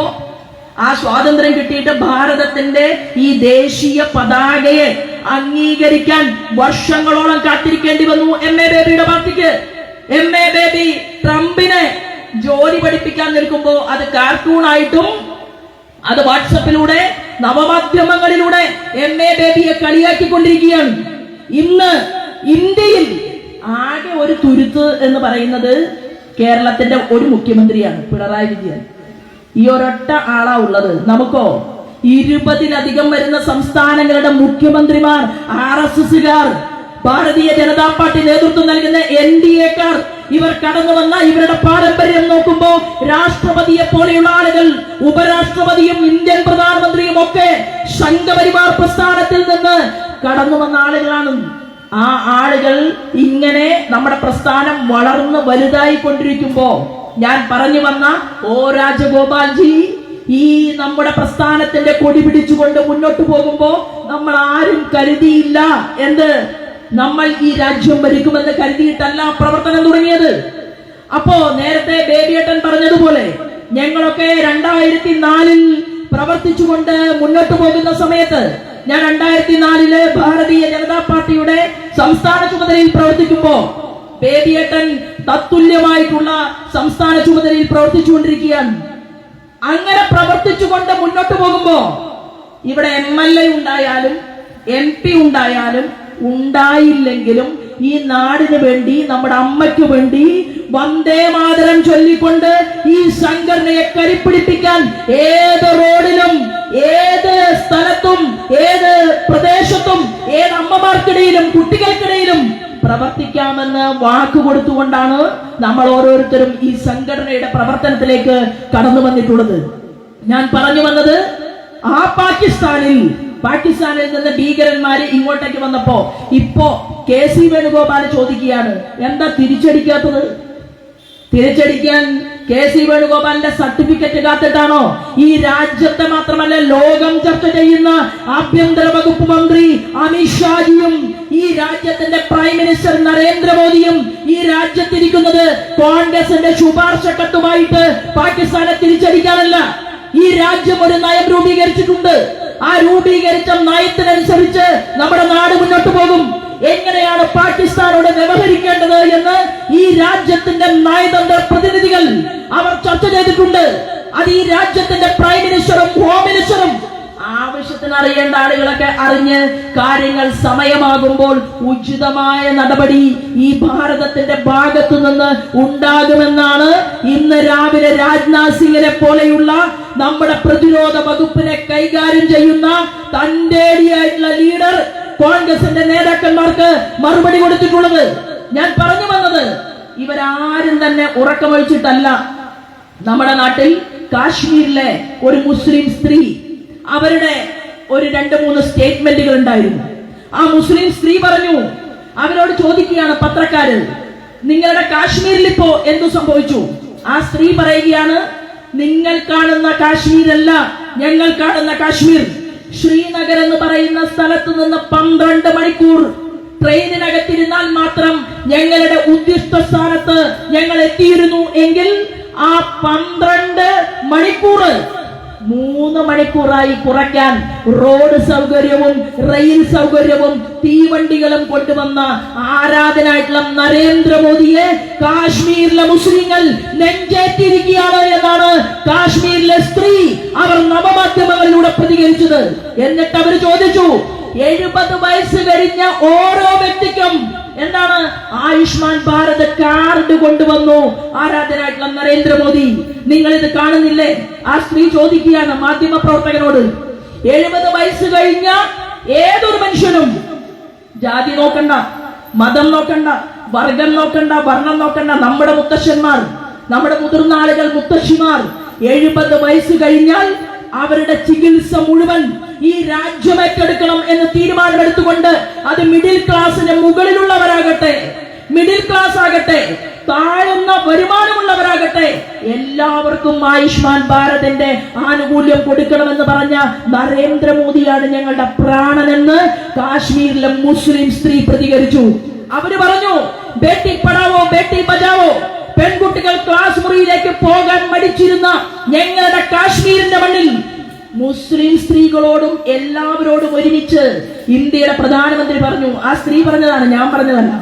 ആ സ്വാതന്ത്ര്യം കിട്ടിയിട്ട് ഭാരതത്തിന്റെ ഈ ദേശീയ പതാകയെ അംഗീകരിക്കാൻ വർഷങ്ങളോളം കാത്തിരിക്കേണ്ടി വന്നു എം.എ. ബേബിയുടെ പാർട്ടിക്ക്. എം.എ. ബേബി ട്രംപിനെ ജോലി പഠിപ്പിക്കാൻ നിൽക്കുമ്പോ അത് കാർട്ടൂണായിട്ടും അത് വാട്സപ്പിലൂടെ നവമാധ്യമങ്ങളിലൂടെ എം.എ. ബേബിയെ കളിയാക്കിക്കൊണ്ടിരിക്കുകയാണ്. ഇന്ന് ഇന്ത്യയിൽ ആകെ ഒരു തുരുത്ത് എന്ന് പറയുന്നത് കേരളത്തിന്റെ ഒരു മുഖ്യമന്ത്രിയാണ്, പിണറായി വിജയൻ. ഈ ഒരൊറ്റ ആളാ ഉള്ളത്. നമുക്കോ 20-ലധികം വരുന്ന സംസ്ഥാനങ്ങളുടെ മുഖ്യമന്ത്രിമാർ RSSകാർ, ഭാരതീയ ജനതാ പാർട്ടി നേതൃത്വം നൽകുന്ന NDAക്കാർ, ഇവർ കടന്നു വന്ന ഇവരുടെ പാരമ്പര്യം നോക്കുമ്പോ രാഷ്ട്രപതിയെ പോലെയുള്ള ആളുകൾ, ഉപരാഷ്ട്രപതിയും ഇന്ത്യൻ പ്രധാനമന്ത്രിയും ഒക്കെ സംഘപരിവാർ പ്രസ്ഥാനത്തിൽ നിന്ന് കടന്നു വന്ന ആളുകളാണ്. ആ ആളുകൾ ഇങ്ങനെ നമ്മുടെ പ്രസ്ഥാനം വളർന്ന് വലുതായി കൊണ്ടിരിക്കുമ്പോ ഞാൻ പറഞ്ഞു വന്ന രാജഗോപാൽജി ഈ നമ്മുടെ പ്രസ്ഥാനത്തിന്റെ കൊടി പിടിച്ചുകൊണ്ട് മുന്നോട്ട് പോകുമ്പോ നമ്മൾ ആരും കരുതിയില്ല എന്ത്, നമ്മൾ ഈ രാജ്യം ഭരിക്കുമെന്ന് കരുതിയിട്ടല്ല പ്രവർത്തനം തുടങ്ങിയത്. അപ്പോ നേരത്തെ ബേബിയേട്ടൻ പറഞ്ഞതുപോലെ ഞങ്ങളൊക്കെ 2004 പ്രവർത്തിച്ചുകൊണ്ട് മുന്നോട്ട് പോകുന്ന സമയത്ത്, ഞാൻ 2004 ഭാരതീയ ജനതാ പാർട്ടിയുടെ സംസ്ഥാന ചുമതലയിൽ പ്രവർത്തിക്കുമ്പോ ബേബിയേട്ടൻ തത്തുല്യമായിട്ടുള്ള സംസ്ഥാന ചുമതലയിൽ പ്രവർത്തിച്ചുകൊണ്ടിരിക്കുകയാണ്. അങ്ങനെ പ്രവർത്തിച്ചുകൊണ്ട് മുന്നോട്ട് പോകുമ്പോ ഇവിടെ MLA ഉണ്ടായാലും MP ഉണ്ടായാലും ഉണ്ടായില്ലെങ്കിലും ഈ നാടിന് വേണ്ടി, നമ്മുടെ അമ്മയ്ക്ക് വേണ്ടി വന്ദേ മാതരം ചൊല്ലിക്കൊണ്ട് ഈ സംഘടനയെ കരിപ്പിടിപ്പിക്കാൻ ഏത് റോഡിലും, ഏത് സ്ഥലത്തും, ഏത് പ്രദേശത്തും, ഏത് അമ്മമാർക്കിടയിലും കുട്ടികൾക്കിടയിലും പ്രവർത്തിക്കാമെന്ന് വാക്ക് കൊടുത്തുകൊണ്ടാണ് നമ്മൾ ഓരോരുത്തരും ഈ സംഘടനയുടെ പ്രവർത്തനത്തിലേക്ക് കടന്നു വന്നിട്ടുള്ളത്. ഞാൻ പറഞ്ഞു വന്നത്, ആ പാകിസ്ഥാനിൽ നിന്ന് ഭീകരന്മാര് ഇങ്ങോട്ടേക്ക് വന്നപ്പോ ഇപ്പോ KC വേണുഗോപാൽ ചോദിക്കുകയാണ്, എന്താ തിരിച്ചടിക്കാത്തത്? തിരിച്ചടിക്കാൻ KC വേണുഗോപാലിന്റെ സർട്ടിഫിക്കറ്റ് കാത്തിട്ടാണോ? ഈ രാജ്യത്തെ മാത്രമല്ല ലോകം ചർച്ച ചെയ്യുന്ന ആഭ്യന്തര വകുപ്പ് മന്ത്രി അമിത്ഷാജിയും ഈ രാജ്യത്തിന്റെ പ്രൈം മിനിസ്റ്റർ നരേന്ദ്രമോദിയും ഈ രാജ്യത്തിരിക്കുന്നത് കോൺഗ്രസിന്റെ ശുപാർശ കത്തുമായിട്ട് പാകിസ്ഥാനെ തിരിച്ചടിക്കാനല്ല. ഈ രാജ്യം ഒരു നയം രൂപീകരിച്ചിട്ടുണ്ട്. ആ രൂപീകരിച്ച നയത്തിനനുസരിച്ച് നമ്മുടെ നാട് മുന്നോട്ട് പോകും. എങ്ങനെയാണ് പാകിസ്ഥാനോട് വ്യവഹരിക്കേണ്ടത് എന്ന് ഈ രാജ്യത്തിന്റെ നയതന്ത്ര പ്രതിനിധികൾ അവർ ചർച്ച ചെയ്തിട്ടുണ്ട്. അത് ഈ രാജ്യത്തിന്റെ പ്രൈം മിനിസ്റ്ററും ഹോം മിനിസ്റ്ററും ആവശ്യത്തിന് അറിയേണ്ട ആളുകളൊക്കെ അറിഞ്ഞ് കാര്യങ്ങൾ സമയമാകുമ്പോൾ ഉചിതമായ നടപടി ഈ ഭാരതത്തിന്റെ ഭാഗത്തു നിന്ന് ഉണ്ടാകുമെന്നാണ് ഇന്ന് രാവിലെ രാജ്നാഥ് സിംഗിനെ പോലെയുള്ള നമ്മുടെ പ്രതിരോധ വകുപ്പിനെ കൈകാര്യം ചെയ്യുന്ന തന്റേടിയായിട്ടുള്ള ലീഡർ കോൺഗ്രസിന്റെ നേതാക്കന്മാർക്ക് മറുപടി കൊടുത്തിട്ടുള്ളത്. ഞാൻ പറഞ്ഞു വന്നത്, ഇവരാരും തന്നെ ഉറക്കമൊഴിച്ചിട്ടല്ല. നമ്മുടെ നാട്ടിൽ കാശ്മീരിലെ ഒരു മുസ്ലിം സ്ത്രീ, അവരുടെ ഒരു 2-3 സ്റ്റേറ്റ്മെന്റുകൾ ഉണ്ടായിരുന്നു. ആ മുസ്ലിം സ്ത്രീ പറഞ്ഞു, അവരോട് ചോദിക്കുകയാണ് പത്രക്കാര്, നിങ്ങളുടെ കാശ്മീരിൽ ഇപ്പോ എന്തു സംഭവിച്ചു? ആ സ്ത്രീ പറയുകയാണ്, നിങ്ങൾ കാണുന്ന കാശ്മീരല്ല ഞങ്ങൾ കാണുന്ന കാശ്മീർ. ശ്രീനഗർ എന്ന് പറയുന്ന സ്ഥലത്ത് നിന്ന് 12 മണിക്കൂർ ട്രെയിനിനകത്തിരുന്നാൽ മാത്രം ഞങ്ങളുടെ ഉദ്ദിഷ്ട സ്ഥാനത്ത് ഞങ്ങൾ എത്തിയിരുന്നു എങ്കിൽ ആ 12 മണിക്കൂർ 3 മണിക്കൂറായി കുറയ്ക്കാൻ റോഡ് സൗകര്യവും റെയിൽ സൗകര്യവും തീവണ്ടികളും കൊണ്ടുവന്ന ആരാധനായിട്ടുള്ള നരേന്ദ്രമോദിയെ കാശ്മീരിലെ മുസ്ലിങ്ങൾ നെഞ്ചേറ്റിരിക്കുകയാണ് എന്നാണ് കാശ്മീരിലെ സ്ത്രീ അവർ നവമാധ്യമങ്ങളിലൂടെ പ്രതികരിച്ചത്. എന്നിട്ട് അവർ ചോദിച്ചു, 70 വയസ്സ് കഴിഞ്ഞ ഓരോ വ്യക്തിക്കും എന്താണ് ആയുഷ്മാൻ ഭാരത് കാർഡ് കൊണ്ടുവന്നു ആരാധനായിട്ടുള്ള നരേന്ദ്രമോദി. നിങ്ങൾ ഇത് കാണുന്നില്ലേ? ആ സ്ത്രീ ചോദിക്കുകയാണ് മാധ്യമ പ്രവർത്തകനോട്, 70 വയസ്സ് കഴിഞ്ഞ ഏതൊരു മനുഷ്യനും ജാതി നോക്കണ്ട, മതം നോക്കണ്ട, വർഗം നോക്കണ്ട, വർണ്ണം നോക്കണ്ട, നമ്മുടെ മുത്തശ്ശന്മാർ, നമ്മുടെ മുതിർന്ന ആളുകൾ, മുത്തശ്ശിമാർ 70 വയസ്സ് കഴിഞ്ഞാൽ അവരുടെ ചികിത്സ മുഴുവൻ ഈ രാജ്യം ഏറ്റെടുക്കണം എന്ന് തീരുമാനമെടുത്തുകൊണ്ട് അത് മിഡിൽ ക്ലാസിന് മുകളിലുള്ളവരാകട്ടെ, മിഡിൽ ക്ലാസ് ആകട്ടെ, താഴ്ന്ന വരുമാനമുള്ളവരാകട്ടെ, എല്ലാവർക്കും ആയുഷ്മാൻ ഭാരതിന്റെ ആനുകൂല്യം കൊടുക്കണമെന്ന് പറഞ്ഞ നരേന്ദ്രമോദിയാണ് ഞങ്ങളുടെ പ്രാണനെന്ന് കാശ്മീരിലെ മുസ്ലിം സ്ത്രീ പ്രതികരിച്ചു. അവര് പറഞ്ഞു, ബേട്ടി പഠാവോ ബേട്ടി ബചാവോ, പെൺകുട്ടികൾ ക്ലാസ് മുറിയിലേക്ക് പോകാൻ മടിച്ചിരുന്ന ഞങ്ങളുടെ കാശ്മീരിന്റെ മണ്ണിൽ മുസ്ലിം സ്ത്രീകളോടും എല്ലാവരോടും ഒരുമിച്ച് ഇന്ത്യയുടെ പ്രധാനമന്ത്രി പറഞ്ഞു. ആ സ്ത്രീ പറഞ്ഞതാണ്, ഞാൻ പറഞ്ഞതല്ല.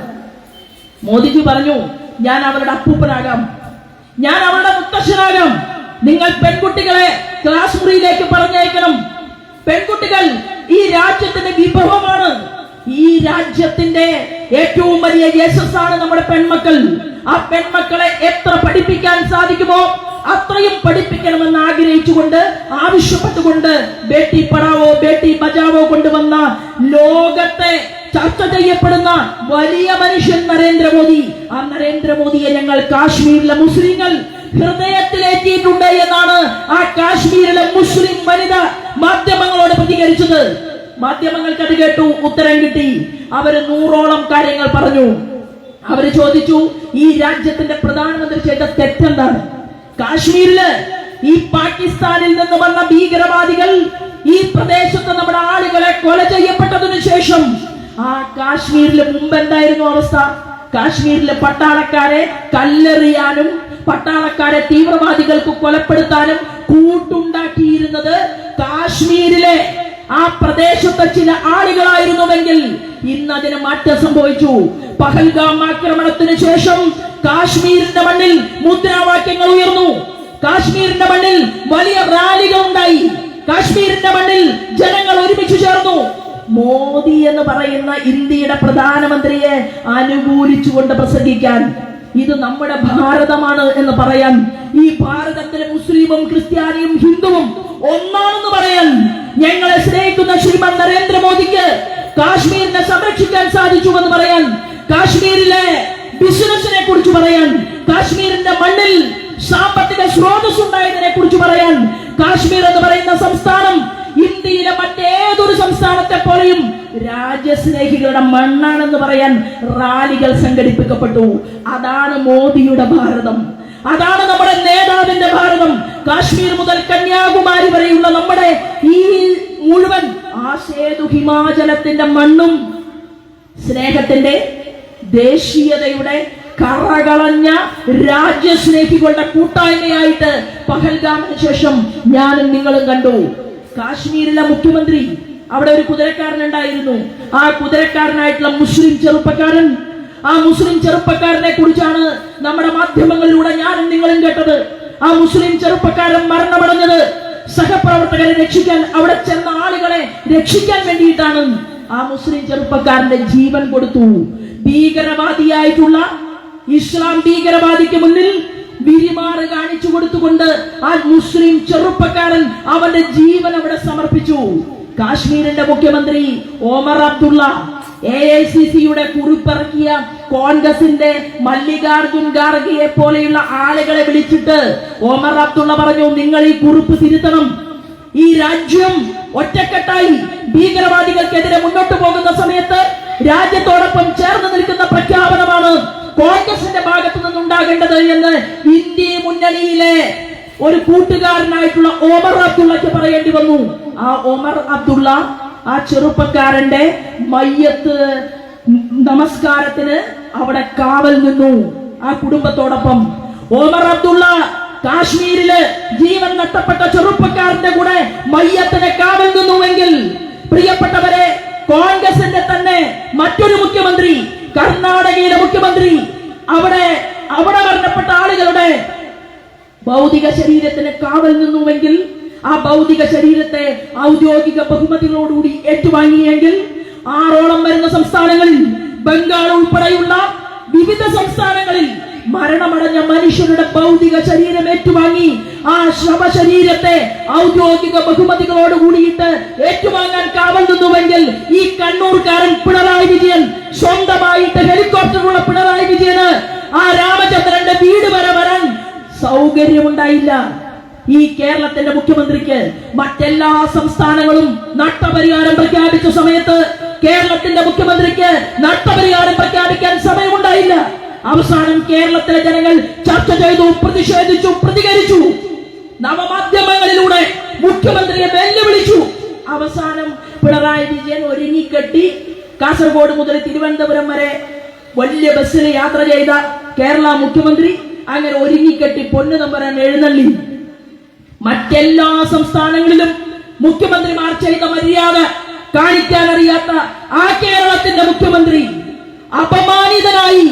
മോദിജി പറഞ്ഞു, ഞാൻ അവരുടെ അപ്പൂപ്പനാകാം, ഞാൻ അവരുടെ മുത്തശ്ശനാകാം. നിങ്ങൾ പെൺകുട്ടികളെ ക്ലാസ് മുറിയിലേക്ക് പറഞ്ഞയക്കണം. പെൺകുട്ടികൾ ഈ രാജ്യത്തിന്റെ വിഭവമാണ്. ഈ രാജ്യത്തിന്റെ ഏറ്റവും വലിയ യശസ്സാണ് നമ്മുടെ പെൺമക്കൾ. ആ പെൺമക്കളെ എത്ര പഠിപ്പിക്കാൻ സാധിക്കുമോ അത്രയും പഠിപ്പിക്കണമെന്ന് ആഗ്രഹിച്ചുകൊണ്ട്, ആവശ്യപ്പെട്ടുകൊണ്ട് ബേട്ടി പഠാവോ ബേട്ടി ബചാവോ കൊണ്ടുവന്ന ലോകത്തെ ചർച്ച ചെയ്യപ്പെടുന്ന വലിയ മനുഷ്യൻ നരേന്ദ്രമോദി. ആ നരേന്ദ്രമോദിയെ ഞങ്ങൾ കാശ്മീരിലെ മുസ്ലിങ്ങൾ ഹൃദയത്തിലേറ്റിയിട്ടുണ്ട് എന്നാണ് ആ കാശ്മീരിലെ മുസ്ലിം വനിത മാധ്യമങ്ങളോട് പ്രതികരിച്ചത്. മാധ്യമങ്ങൾക്ക് അത് കേട്ടു, ഉത്തരം കിട്ടി. അവര് 100ഓളം കാര്യങ്ങൾ പറഞ്ഞു. അവര് ചോദിച്ചു, ഈ രാജ്യത്തിന്റെ പ്രധാനമന്ത്രി ചെയ്ത തെറ്റെന്താണ്? കാശ്മീരില് ഈ പാകിസ്ഥാനിൽ നിന്ന് വന്ന ഭീകരവാദികൾ ഈ പ്രദേശത്ത് നമ്മുടെ ആളുകളെ കൊല ചെയ്യപ്പെട്ടതിനു ശേഷം ആ കാശ്മീരിൽ മുമ്പ് എന്തായിരുന്നു അവസ്ഥ? കാശ്മീരിലെ പട്ടാളക്കാരെ കല്ലെറിയാനും പട്ടാളക്കാരെ തീവ്രവാദികൾക്ക് കൊലപ്പെടുത്താനും കൂട്ടുണ്ടാക്കിയിരുന്നത് കാശ്മീരിലെ ആ പ്രദേശത്തെ ചില ആളുകളായിരുന്നുവെങ്കിൽ ഇന്ന് അതിന് മാറ്റം സംഭവിച്ചു. പഹൽഗാം ആക്രമണത്തിന് ശേഷം കാശ്മീരിന്റെ മണ്ണിൽ മുദ്രാവാക്യങ്ങൾ ഉയർന്നു. കാശ്മീരിന്റെ മണ്ണിൽ വലിയ റാലികൾ ഉണ്ടായി. കാശ്മീരിന്റെ മണ്ണിൽ ജനങ്ങൾ ഒരുമിച്ച് ചേർന്നു. മോദി എന്ന് പറയുന്ന ഇന്ത്യയുടെ പ്രധാനമന്ത്രിയെ അനുകൂലിച്ചുകൊണ്ട് പ്രസംഗിക്കാൻ, ഇത് നമ്മുടെ ഭാരതമാണ് എന്ന് പറയാൻ, ഈ ഭാരതത്തിലെ മുസ്ലിമും ക്രിസ്ത്യാനിയും ഹിന്ദുവും ഒന്നാണെന്ന് പറയാൻ, ഞങ്ങളെ സ്നേഹിക്കുന്ന ശ്രീമാൻ നരേന്ദ്രമോദിക്ക് കാശ്മീരിനെ സംരക്ഷിക്കാൻ സാധിച്ചു എന്ന് പറയാൻ, കാശ്മീരിലെ ബിസിനസിനെ കുറിച്ച് പറയാൻ, കാശ്മീരിന്റെ മണ്ണിൽ സാമ്പത്തിക സ്രോതസ് ഉണ്ടായതിനെ കുറിച്ച് പറയാൻ, കാശ്മീർ എന്ന് പറയുന്ന സംസ്ഥാനം ഇന്ത്യയിലെ മറ്റേതൊരു സംസ്ഥാനത്തെ പോലെയും രാജ്യസ്നേഹികളുടെ മണ്ണാണെന്ന് പറയാൻ റാലികൾ സംഘടിപ്പിക്കപ്പെട്ടു. അതാണ് മോദിയുടെ ഭാരതം, അതാണ് നമ്മുടെ നേതാവിന്റെ ഭാരതം. കാശ്മീർ മുതൽ കന്യാകുമാരി വരെയുള്ള നമ്മുടെ ഈ മുഴുവൻ ആസേതു ഹിമാചലത്തിന്റെ മണ്ണും സ്നേഹത്തിന്റെ, ദേശീയതയുടെ കറകളഞ്ഞ രാജ്യസ്നേഹികളുടെ കൂട്ടായ്മയായിട്ട് പഹൽഗാമിന് ശേഷം ഞാനും നിങ്ങളും കണ്ടു. കാശ്മീരിലെ മുഖ്യമന്ത്രി, അവിടെ ഒരു കുതിരക്കാരനുണ്ടായിരുന്നു. ആ കുതിരക്കാരനായിട്ടുള്ള മുസ്ലിം ചെറുപ്പക്കാരൻ, ആ മുസ്ലിം ചെറുപ്പക്കാരനെ കുറിച്ചാണ് നമ്മുടെ മാധ്യമങ്ങളിലൂടെ ഞാനും നിങ്ങളും കേട്ടത്. ആ മുസ്ലിം ചെറുപ്പക്കാരൻ മരണമടഞ്ഞത് സഹപ്രവർത്തകരെ രക്ഷിക്കാൻ, അവിടെ ചെന്ന ആളുകളെ രക്ഷിക്കാൻ വേണ്ടിയിട്ടാണ്. ആ മുസ്ലിം ചെറുപ്പക്കാരന്റെ ജീവൻ കൊടുത്തു. ഭീകരവാദിയായിട്ടുള്ള ഇസ്ലാം ഭീകരവാദിക്ക് മുന്നിൽ വിരിമാറ് കാണിച്ചു കൊടുത്തുകൊണ്ട് ആ മുസ്ലിം ചെറുപ്പക്കാരൻ അവന്റെ ജീവൻ അവിടെ സമർപ്പിച്ചു. കാശ്മീരിന്റെ മുഖ്യമന്ത്രി ഒമർ അബ്ദുള്ള AICCയുടെ കുറിപ്പിറക്കിയ കോൺഗ്രസിന്റെ മല്ലികാർജുൻ ഖാർഗെയെ പോലെയുള്ള ആളുകളെ വിളിച്ചിട്ട് ഒമർ അബ്ദുള്ള പറഞ്ഞു, നിങ്ങൾ ഈ കുറിപ്പ് തിരുത്തണം. ഈ രാജ്യം ഒറ്റക്കെട്ടായി ഭീകരവാദികൾക്കെതിരെ മുന്നോട്ട് പോകുന്ന സമയത്ത് രാജ്യത്തോടൊപ്പം ചേർന്ന് നിൽക്കുന്ന പ്രഖ്യാപനമാണ് കോൺഗ്രസിന്റെ ഭാഗത്തു നിന്നുണ്ടാകേണ്ടത് എന്ന് ഇന്ത്യ മുന്നണിയിലെ ഒരു കൂട്ടുകാരനായിട്ടുള്ള ഒമർ അബ്ദുള്ളക്ക് പറയേണ്ടി വന്നു. ആ ഒമർ അബ്ദുള്ള ആ ചെറുപ്പക്കാരന്റെ മയ്യത്ത് നമസ്കാരത്തിന് അവിടെ കാവൽ നിന്നു ആ കുടുംബത്തോടൊപ്പം. ഒമർ അബ്ദുള്ള കാശ്മീരില് ജീവൻ നഷ്ടപ്പെട്ട ചെറുപ്പക്കാരന്റെ കൂടെ മയ്യത്തിന് കാവൽ നിന്നുവെങ്കിൽ, പ്രിയപ്പെട്ടവരെ, കോൺഗ്രസിന്റെ തന്നെ മറ്റൊരു മുഖ്യമന്ത്രി, കർണാടകയിലെ മുഖ്യമന്ത്രി, അവിടെ മരണപ്പെട്ട ആളുകളുടെ ഭൗതിക ശരീരത്തിന് കാവൽ നിന്നുവെങ്കിൽ, ആ ഭൗതിക ശരീരത്തെ ഔദ്യോഗിക ബഹുമതികളോടുകൂടി ഏറ്റുവാങ്ങിയെങ്കിൽ, 6ഓളം വരുന്ന സംസ്ഥാനങ്ങളിൽ, ബംഗാൾ ഉൾപ്പെടെയുള്ള വിവിധ സംസ്ഥാനങ്ങളിൽ മരണമടഞ്ഞ മനുഷ്യരുടെ ഭൗതിക ശരീരം ഏറ്റുവാങ്ങി ആ ശവശരീരത്തെ ഔദ്യോഗിക ബഹുമതികളോട് കൂടിയിട്ട് ഏറ്റുവാങ്ങാൻ കാവൽ നിന്നുവെങ്കിൽ, ഈ കണ്ണൂർക്കാരൻ പിണറായി വിജയൻ, സ്വന്തമായിട്ട് ഹെലികോപ്റ്ററുള്ള പിണറായി വിജയന് ആ രാമചന്ദ്രന്റെ വീട് വരെ വരാൻ സൗകര്യമുണ്ടായില്ല. ഈ കേരളത്തിന്റെ മുഖ്യമന്ത്രിക്ക് മറ്റെല്ലാ സംസ്ഥാനങ്ങളും നഷ്ടപരിഹാരം പ്രഖ്യാപിച്ച സമയത്ത് കേരളത്തിന്റെ മുഖ്യമന്ത്രിക്ക് നഷ്ടപരിഹാരം പ്രഖ്യാപിക്കാൻ സമയമുണ്ടായില്ല. അവസാനം കേരളത്തിലെ ജനങ്ങൾ ചർച്ച ചെയ്തു, പ്രതിഷേധിച്ചു, പ്രതികരിച്ചു. നവമാധ്യമങ്ങളിലൂടെ മുഖ്യമന്ത്രിയെ വെല്ലുവിളിച്ചു. അവസാനം പിണറായി വിജയൻ ഒരുങ്ങിക്കെട്ടി കാസർഗോഡ് മുതൽ തിരുവനന്തപുരം വരെ വലിയ ബസ്സിൽ യാത്ര ചെയ്ത കേരള മുഖ്യമന്ത്രി അങ്ങനെ ഒരുങ്ങിക്കെട്ടി പൊന്നു തമ്പുരാൻ എഴുന്നള്ളി. മറ്റെല്ലാ സംസ്ഥാനങ്ങളിലും മുഖ്യമന്ത്രിമാർ ചെയ്ത മര്യാദ കാണിക്കാൻ അറിയാത്ത ആ കേരളത്തിന്റെ മുഖ്യമന്ത്രി അപമാനിതനായി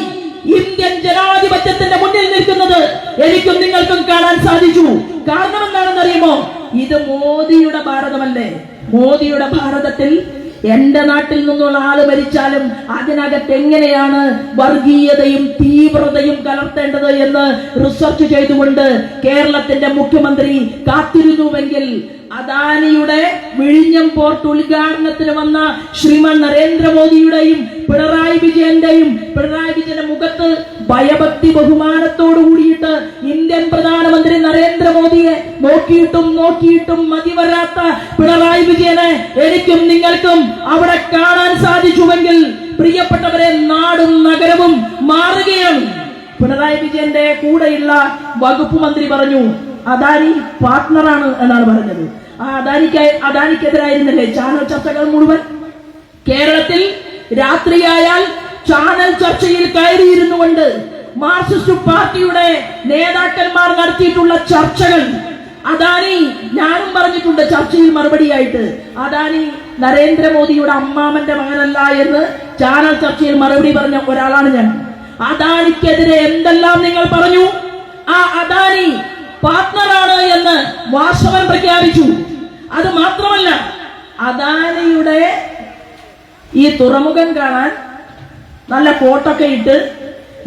ഇന്ത്യൻ ജനാധിപത്യത്തിന്റെ മുന്നിൽ നിൽക്കുന്നത് എനിക്കും നിങ്ങൾക്കും കാണാൻ സാധിച്ചു. കാരണം എന്താണെന്ന് അറിയുമോ? ഇത് മോദിയുടെ ഭാരതമല്ലേ? മോദിയുടെ ഭാരതത്തിൽ എന്റെ നാട്ടിൽ നിന്നുള്ള ആള് മരിച്ചാലും അതിനകത്ത് എങ്ങനെയാണ് വർഗീയതയും തീവ്രതയും കലർത്തേണ്ടത് എന്ന് റിസർച്ച് ചെയ്തുകൊണ്ട് കേരളത്തിന്റെ മുഖ്യമന്ത്രി കാത്തിരുന്നുവെങ്കിൽ, അദാനിയുടെ വിഴിഞ്ഞം പോർട്ട് ഉദ്ഘാടനത്തിന് വന്ന ശ്രീമാൻ നരേന്ദ്രമോദിയുടെയും പിണറായി വിജയന്റെ മുഖത്ത് ഭയഭക്തി ബഹുമാനത്തോടു കൂടിയിട്ട് ഇന്ത്യൻ പ്രധാനമന്ത്രി നരേന്ദ്രമോദിയെ നോക്കിയിട്ടും മതിവരാത്ത പിണറായി വിജയനെ എനിക്കും നിങ്ങൾക്കും അവിടെ കാണാൻ സാധിച്ചുവെങ്കിൽ, പ്രിയപ്പെട്ടവരെ, നാടും നഗരവും മാറുകയാണ്. പിണറായി വിജയന്റെ കൂടെയുള്ള വകുപ്പ് മന്ത്രി പറഞ്ഞു, അദാനി പാർട്ട്ണറാണ് എന്നാണ് പറഞ്ഞത്. ആ അദാനിക്കെതിരായിരുന്നല്ലേ ചാനൽ ചർച്ചകൾ മുഴുവൻ? കേരളത്തിൽ രാത്രിയായാൽ ചാനൽ ചർച്ചയിൽ കയറിയിരുന്നുകൊണ്ട് മാർക്സിസ്റ്റ് പാർട്ടിയുടെ നേതാക്കന്മാർ നടത്തിയിട്ടുള്ള ചർച്ചകൾ, അദാനി, ഞാനും പറഞ്ഞിട്ടുണ്ട് ചർച്ചയിൽ മറുപടിയായിട്ട്, അദാനി നരേന്ദ്രമോദിയുടെ അമ്മാമന്റെ മകനല്ല എന്ന് ചാനൽ ചർച്ചയിൽ മറുപടി പറഞ്ഞ ഒരാളാണ് ഞാൻ. അദാനിക്കെതിരെ എന്തെല്ലാം നിങ്ങൾ പറഞ്ഞു? ആ അദാനി പാർട്ട്ണറാണ് എന്ന് വാസവൻ പ്രഖ്യാപിച്ചു. അത് മാത്രമല്ല, അദാനിയുടെ ഈ തുറമുഖം കാണാൻ നല്ല കോട്ടൊക്കെ ഇട്ട്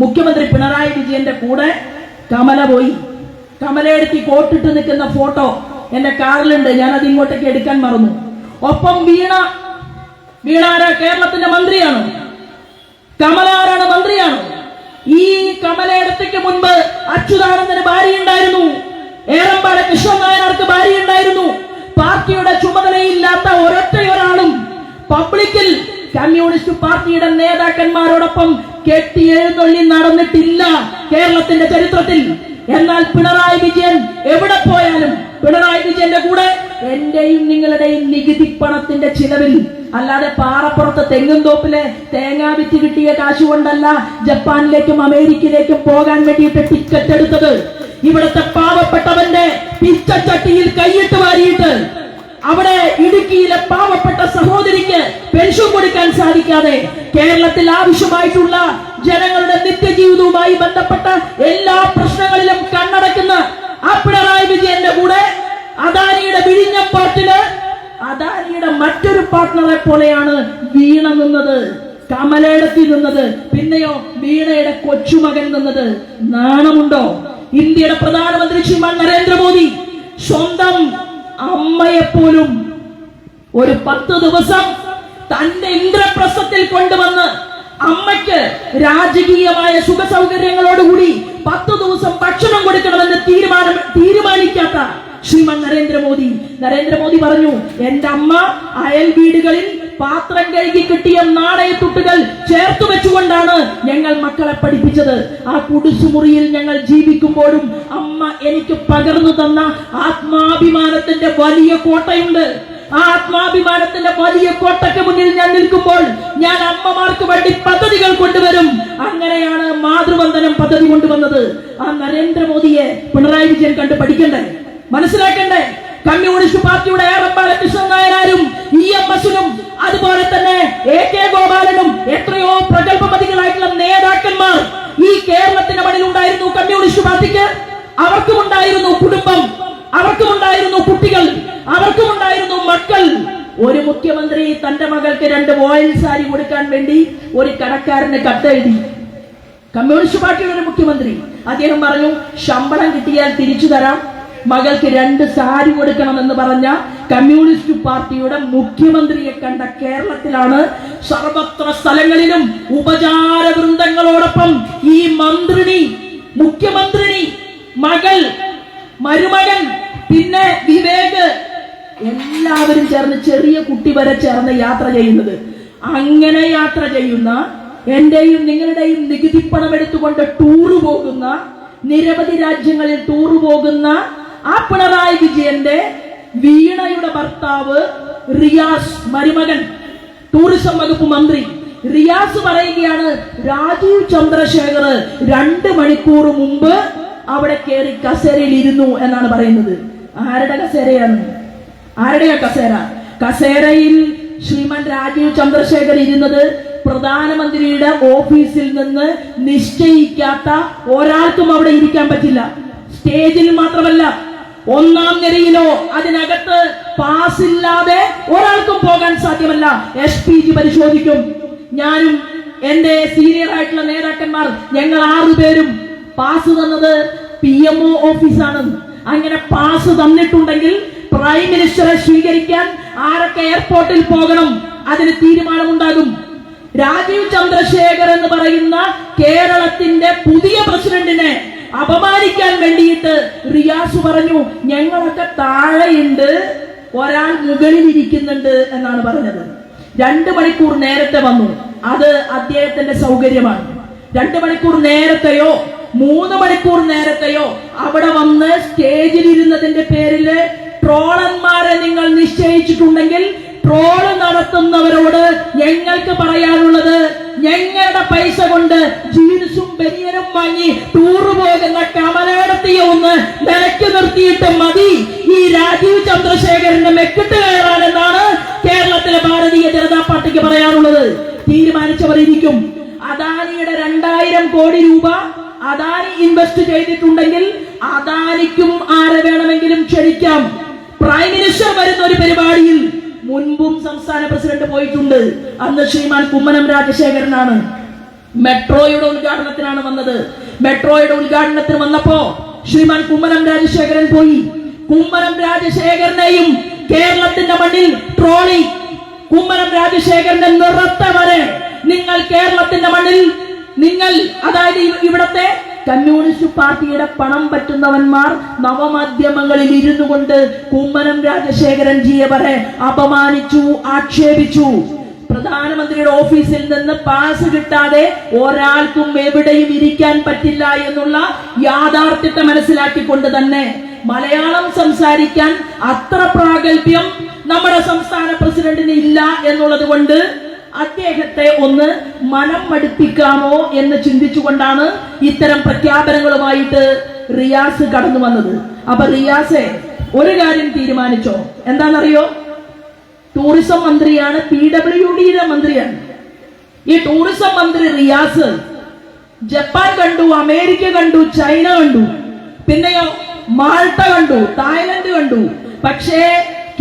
മുഖ്യമന്ത്രി പിണറായി വിജയന്റെ കൂടെ കമല പോയി. കമലയെടുത്ത് കോട്ടിട്ട് നിൽക്കുന്ന ഫോട്ടോ എന്റെ കാറിലുണ്ട്, ഞാനത് ഇങ്ങോട്ടേക്ക് എടുക്കാൻ മറന്നു. ഒപ്പം വീണ കേരളത്തിന്റെ മന്ത്രിയാണ്. കമല ആരാണ്? മന്ത്രിയാണ്. ഈ കമലയിടത്തേക്ക് മുൻപ് അച്യുതാനന്ദന് ഭാര്യയുണ്ടായിരുന്നു, ഏറമ്പാട് കൃഷ്ണൻ നായനാർക്ക് ഭാര്യയുണ്ടായിരുന്നു. പാർട്ടി പാർട്ടിയുടെ ചുമതലയില്ലാത്ത ഒരൊറ്റയൊരാളും പബ്ലിക്കിൽ കമ്മ്യൂണിസ്റ്റ് പാർട്ടിയുടെ നേതാക്കന്മാരോടൊപ്പം കെട്ടിയെഴുന്നള്ളി നടന്നിട്ടില്ല കേരളത്തിന്റെ ചരിത്രത്തിൽ. എന്നാൽ പിണറായി വിജയൻ എവിടെ പോയാലും പിണറായി വിജയന്റെ കൂടെ എന്റെയും നിങ്ങളുടെയും നികുതി പണത്തിന്റെ ചിലവിൽ, അല്ലാതെ പാറപ്പുറത്ത് തെങ്ങുംതോപ്പിലെ തേങ്ങാ വിറ്റ് കിട്ടിയ കാശ് കൊണ്ടല്ല ജപ്പാനിലേക്കും അമേരിക്കയിലേക്കും പോകാൻ വേണ്ടിയിട്ട് ടിക്കറ്റ് എടുത്തത്. ഇവിടുത്തെ പാവപ്പെട്ടവന്റെ പിച്ചച്ചട്ടിയിൽ കൈയിട്ട് വാരിയിട്ട് അവിടെ ഇടുക്കിയിലെ പാവപ്പെട്ട സഹോദരിക്ക് പെൻഷൻ കൊടുക്കാൻ സാധിക്കാതെ കേരളത്തിൽ ആവശ്യമായിട്ടുള്ള ജനങ്ങളുടെ നിത്യജീവിതവുമായി ബന്ധപ്പെട്ട എല്ലാ പ്രശ്നങ്ങളിലും കണ്ണടക്കുന്ന ആ പിണറായി വിജയന്റെ കൂടെ അദാനിയുടെ വിഴിഞ്ഞം പോർട്ടില് അദാനിയുടെ മറ്റൊരു പാർട്ട്ണറെ പോലെയാണ് വീണ നിന്നത്, കമലേടത്തി നിന്നത്, പിന്നെയോ വീണയുടെ കൊച്ചുമകൻ നിന്നത്. നാണമുണ്ടോ? ഇന്ത്യയുടെ പ്രധാനമന്ത്രി ശ്രീമാൻ നരേന്ദ്രമോദി സ്വന്തം അമ്മയെപ്പോലും ഒരു 10 ദിവസം തന്റെ ഇന്ദ്രപ്രസ്ഥത്തിൽ കൊണ്ടുവന്ന് അമ്മയ്ക്ക് രാജകീയമായ സുഖ സൗകര്യങ്ങളോടുകൂടി 10 ദിവസം ഭക്ഷണം കൊടുക്കണമെന്ന് തീരുമാനിക്കാത്ത ശ്രീമാൻ നരേന്ദ്രമോദി പറഞ്ഞു, എന്റെ അമ്മ അയൽ വീടുകളിൽ പാത്രം കഴുകി കിട്ടിയ നാണയത്തുട്ടുകൾ ചേർത്ത് വെച്ചുകൊണ്ടാണ് ഞങ്ങൾ മക്കളെ പഠിപ്പിച്ചത്. ആ കുടിസുമുറിയിൽ ഞങ്ങൾ ജീവിക്കുമ്പോഴും അമ്മ എനിക്ക് പകർന്നു തന്ന ആത്മാഭിമാനത്തിന്റെ വലിയ കോട്ടയുണ്ട്. ആ ആത്മാഭിമാനത്തിന്റെ വലിയ കോട്ടയ്ക്ക് മുന്നിൽ ഞാൻ നിൽക്കുമ്പോൾ ഞാൻ അമ്മമാർക്ക് വേണ്ടി പദ്ധതികൾ കൊണ്ടുവരും. അങ്ങനെയാണ് മാതൃവന്ദനം പദ്ധതി കൊണ്ടുവന്നത്. ആ നരേന്ദ്രമോദിയെ പിണറായി വിജയൻ കണ്ട് പഠിക്കണ്ടേ, മനസ്സിലാക്കണ്ടേ? കമ്മ്യൂണിസ്റ്റ് പാർട്ടിയുടെ ബാലകൃഷ്ണൻ നായരും EMSനും അതുപോലെ തന്നെ AK ഗോപാലനും എത്രയോ പ്രഗത്ഭമതികളായിട്ടുള്ള നേതാക്കന്മാർ ഈ കേരളത്തിന്റെ മണ്ണിൽ ഉണ്ടായിരുന്നു. കമ്മ്യൂണിസ്റ്റ് പാർട്ടിക്ക് അവർക്കുമുണ്ടായിരുന്നു കുടുംബം, അവർക്കുമുണ്ടായിരുന്നു കുട്ടികൾ, അവർക്കുമുണ്ടായിരുന്നു മക്കൾ. ഒരു മുഖ്യമന്ത്രി തന്റെ മകൾക്ക് 2 വോയിൽ സാരി കൊടുക്കാൻ വേണ്ടി ഒരു കടക്കാരന് കത്തെഴുതി. കമ്മ്യൂണിസ്റ്റ് പാർട്ടിയുടെ ഒരു മുഖ്യമന്ത്രി അദ്ദേഹം പറഞ്ഞു, ശമ്പളം കിട്ടിയാൽ തിരിച്ചു തരാം, മകൾക്ക് 2 സാരി കൊടുക്കണമെന്ന് പറഞ്ഞ കമ്മ്യൂണിസ്റ്റ് പാർട്ടിയുടെ മുഖ്യമന്ത്രിയെ കണ്ട കേരളത്തിലാണ് സർവത്ര സ്ഥലങ്ങളിലും ഉപചാര വൃന്ദങ്ങളോടൊപ്പം ഈ മുഖ്യമന്ത്രി മകൾ, മരുമകൻ, പിന്നെ വിവേക് എല്ലാവരും ചേർന്ന് ചെറിയ കുട്ടി വരെ ചേർന്ന് യാത്ര ചെയ്യുന്നത്. അങ്ങനെ യാത്ര ചെയ്യുന്ന എന്റെയും നിങ്ങളുടെയും നികുതിപ്പണം എടുത്തുകൊണ്ട് ടൂറ് പോകുന്ന, നിരവധി രാജ്യങ്ങളിൽ ടൂറ് പോകുന്ന ആ പിണറായി വിജയന്റെ വീണയുടെ ഭർത്താവ് റിയാസ്, മരുമകൻ, ടൂറിസം വകുപ്പ് മന്ത്രി റിയാസ് പറയുകയാണ്, രാജീവ് ചന്ദ്രശേഖർ 2 മണിക്കൂർ മുമ്പ് അവിടെ കയറി കസേരയിൽ ഇരുന്നു എന്നാണ് പറയുന്നത്. ആരുടെ കസേരയാണ്? ആരുടെയാ കസേര? കസേരയിൽ ശ്രീമാൻ രാജീവ് ചന്ദ്രശേഖർ ഇരുന്നത് പ്രധാനമന്ത്രിയുടെ ഓഫീസിൽ നിന്ന് നിശ്ചയിക്കാത്ത ഒരാൾക്കും അവിടെ ഇരിക്കാൻ പറ്റില്ല. സ്റ്റേജിൽ മാത്രമല്ല, 1ാം നിരയിലോ അതിനകത്ത് പാസില്ലാതെ ഒരാൾക്കും പോകാൻ സാധ്യമല്ല. SPG പരിശോധിക്കും. ഞാനും എന്റെ സീനിയർ ആയിട്ടുള്ള നേതാക്കന്മാർ ഞങ്ങൾ 6 പേരും പാസ് തന്നത് PMO ഓഫീസാണ്. അങ്ങനെ പാസ് തന്നിട്ടുണ്ടെങ്കിൽ പ്രൈം മിനിസ്റ്ററെ സ്വീകരിക്കാൻ ആരൊക്കെ എയർപോർട്ടിൽ പോകണം അതിന് തീരുമാനമുണ്ടാകും. രാജീവ് ചന്ദ്രശേഖർ എന്ന് പറയുന്ന കേരളത്തിന്റെ പുതിയ പ്രസിഡന്റിനെ അപമാനിക്കാൻ വേണ്ടിയിട്ട് റിയാസ് പറഞ്ഞു, ഞങ്ങളൊക്കെ താഴെയുണ്ട്, ഒരാൾ മുകളിൽ ഇരിക്കുന്നുണ്ട് എന്നാണ് പറഞ്ഞത്. 2 മണിക്കൂർ നേരത്തെ വന്നു. അത് അദ്ദേഹത്തിന്റെ സൗകര്യമാണ്. 2 മണിക്കൂർ നേരത്തെയോ 3 മണിക്കൂർ നേരത്തെയോ അവിടെ വന്ന് സ്റ്റേജിൽ ഇരുന്നതിന്റെ പേരില് ട്രോളന്മാരെ നിങ്ങൾ നിശ്ചയിച്ചിട്ടുണ്ടെങ്കിൽ ട്രോള് നടത്തുന്നവരോട് ഞങ്ങൾക്ക് പറയാനുള്ളത്, ഞങ്ങളുടെ പൈസ കൊണ്ട് ജീൻസും ബനിയനും വാങ്ങി ടൂറ് പോകുന്ന കമലേടത്തിയെ ഒന്ന് നിലയ്ക്ക് നിർത്തിയിട്ട് മതി ഈ രാജീവ് ചന്ദ്രശേഖരന്റെ മെക്കിട്ട് കയറാനെന്നാണ് കേരളത്തിലെ ഭാരതീയ ജനതാ പാർട്ടിക്ക് പറയാനുള്ളത്. തീരുമാനിച്ചവർ ഇരിക്കും. അദാനിയുടെ 2000 കോടി രൂപ അദാനി ഇൻവെസ്റ്റ് ചെയ്തിട്ടുണ്ടെങ്കിൽ അദാനിക്കും ആരെ വേണമെങ്കിലും ക്ഷണിക്കാം. പ്രൈം മിനിസ്റ്റർ വരുന്ന ഒരു പരിപാടിയിൽ മുൻപും സംസ്ഥാന പ്രസിഡന്റ് പോയിട്ടുണ്ട്. അന്ന് ശ്രീമാൻ കുമ്മനം രാജശേഖരനാണ്. മെട്രോയുടെ ഉദ്ഘാടനത്തിനാണ് വന്നത്. മെട്രോയുടെ ഉദ്ഘാടനത്തിന് വന്നപ്പോ ശ്രീമാൻ കുമ്മനം രാജശേഖരൻ പോയി. കുമ്മനം രാജശേഖരനെയും കേരളത്തിന്റെ മണ്ണിൽ ട്രോളി. കുമ്മനം രാജശേഖരന്റെ നിറത്തെ വരെ നിങ്ങൾ കേരളത്തിന്റെ മണ്ണിൽ, നിങ്ങൾ അതായത് ഇവിടത്തെ കമ്മ്യൂണിസ്റ്റ് പാർട്ടിയുടെ പണം പറ്റുന്നവന്മാർ നവമാധ്യമങ്ങളിൽ ഇരുന്നു കൊണ്ട് കുമ്മനം രാജശേഖരൻ ജിയെ വരെ അപമാനിച്ചു, ആക്ഷേപിച്ചു. പ്രധാനമന്ത്രിയുടെ ഓഫീസിൽ നിന്ന് പാസ് കിട്ടാതെ ഒരാൾക്കും എവിടെയും ഇരിക്കാൻ പറ്റില്ല എന്നുള്ള യാഥാർത്ഥ്യത്തെ മനസ്സിലാക്കിക്കൊണ്ട് തന്നെ മലയാളം സംസാരിക്കാൻ അത്ര പ്രാഗൽഭ്യം നമ്മുടെ സംസ്ഥാന പ്രസിഡന്റിന് ഇല്ല എന്നുള്ളത് കൊണ്ട് അദ്ദേഹത്തെ ഒന്ന് മനം മടുപ്പിക്കാമോ എന്ന് ചിന്തിച്ചുകൊണ്ടാണ് ഇത്തരം പ്രഖ്യാപനങ്ങളുമായിട്ട് റിയാസ് കടന്നു വന്നത്. അപ്പൊ റിയാസെ ഒരു കാര്യം തീരുമാനിച്ചോ, എന്താണെന്നറിയോ? ടൂറിസം മന്ത്രിയാണ്, PWDയുടെ മന്ത്രിയാണ്. ഈ ടൂറിസം മന്ത്രി റിയാസ് ജപ്പാൻ കണ്ടു, അമേരിക്ക കണ്ടു, ചൈന കണ്ടു, പിന്നെയോ മാൾട്ട കണ്ടു, തായ്ലൻഡ് കണ്ടു. പക്ഷേ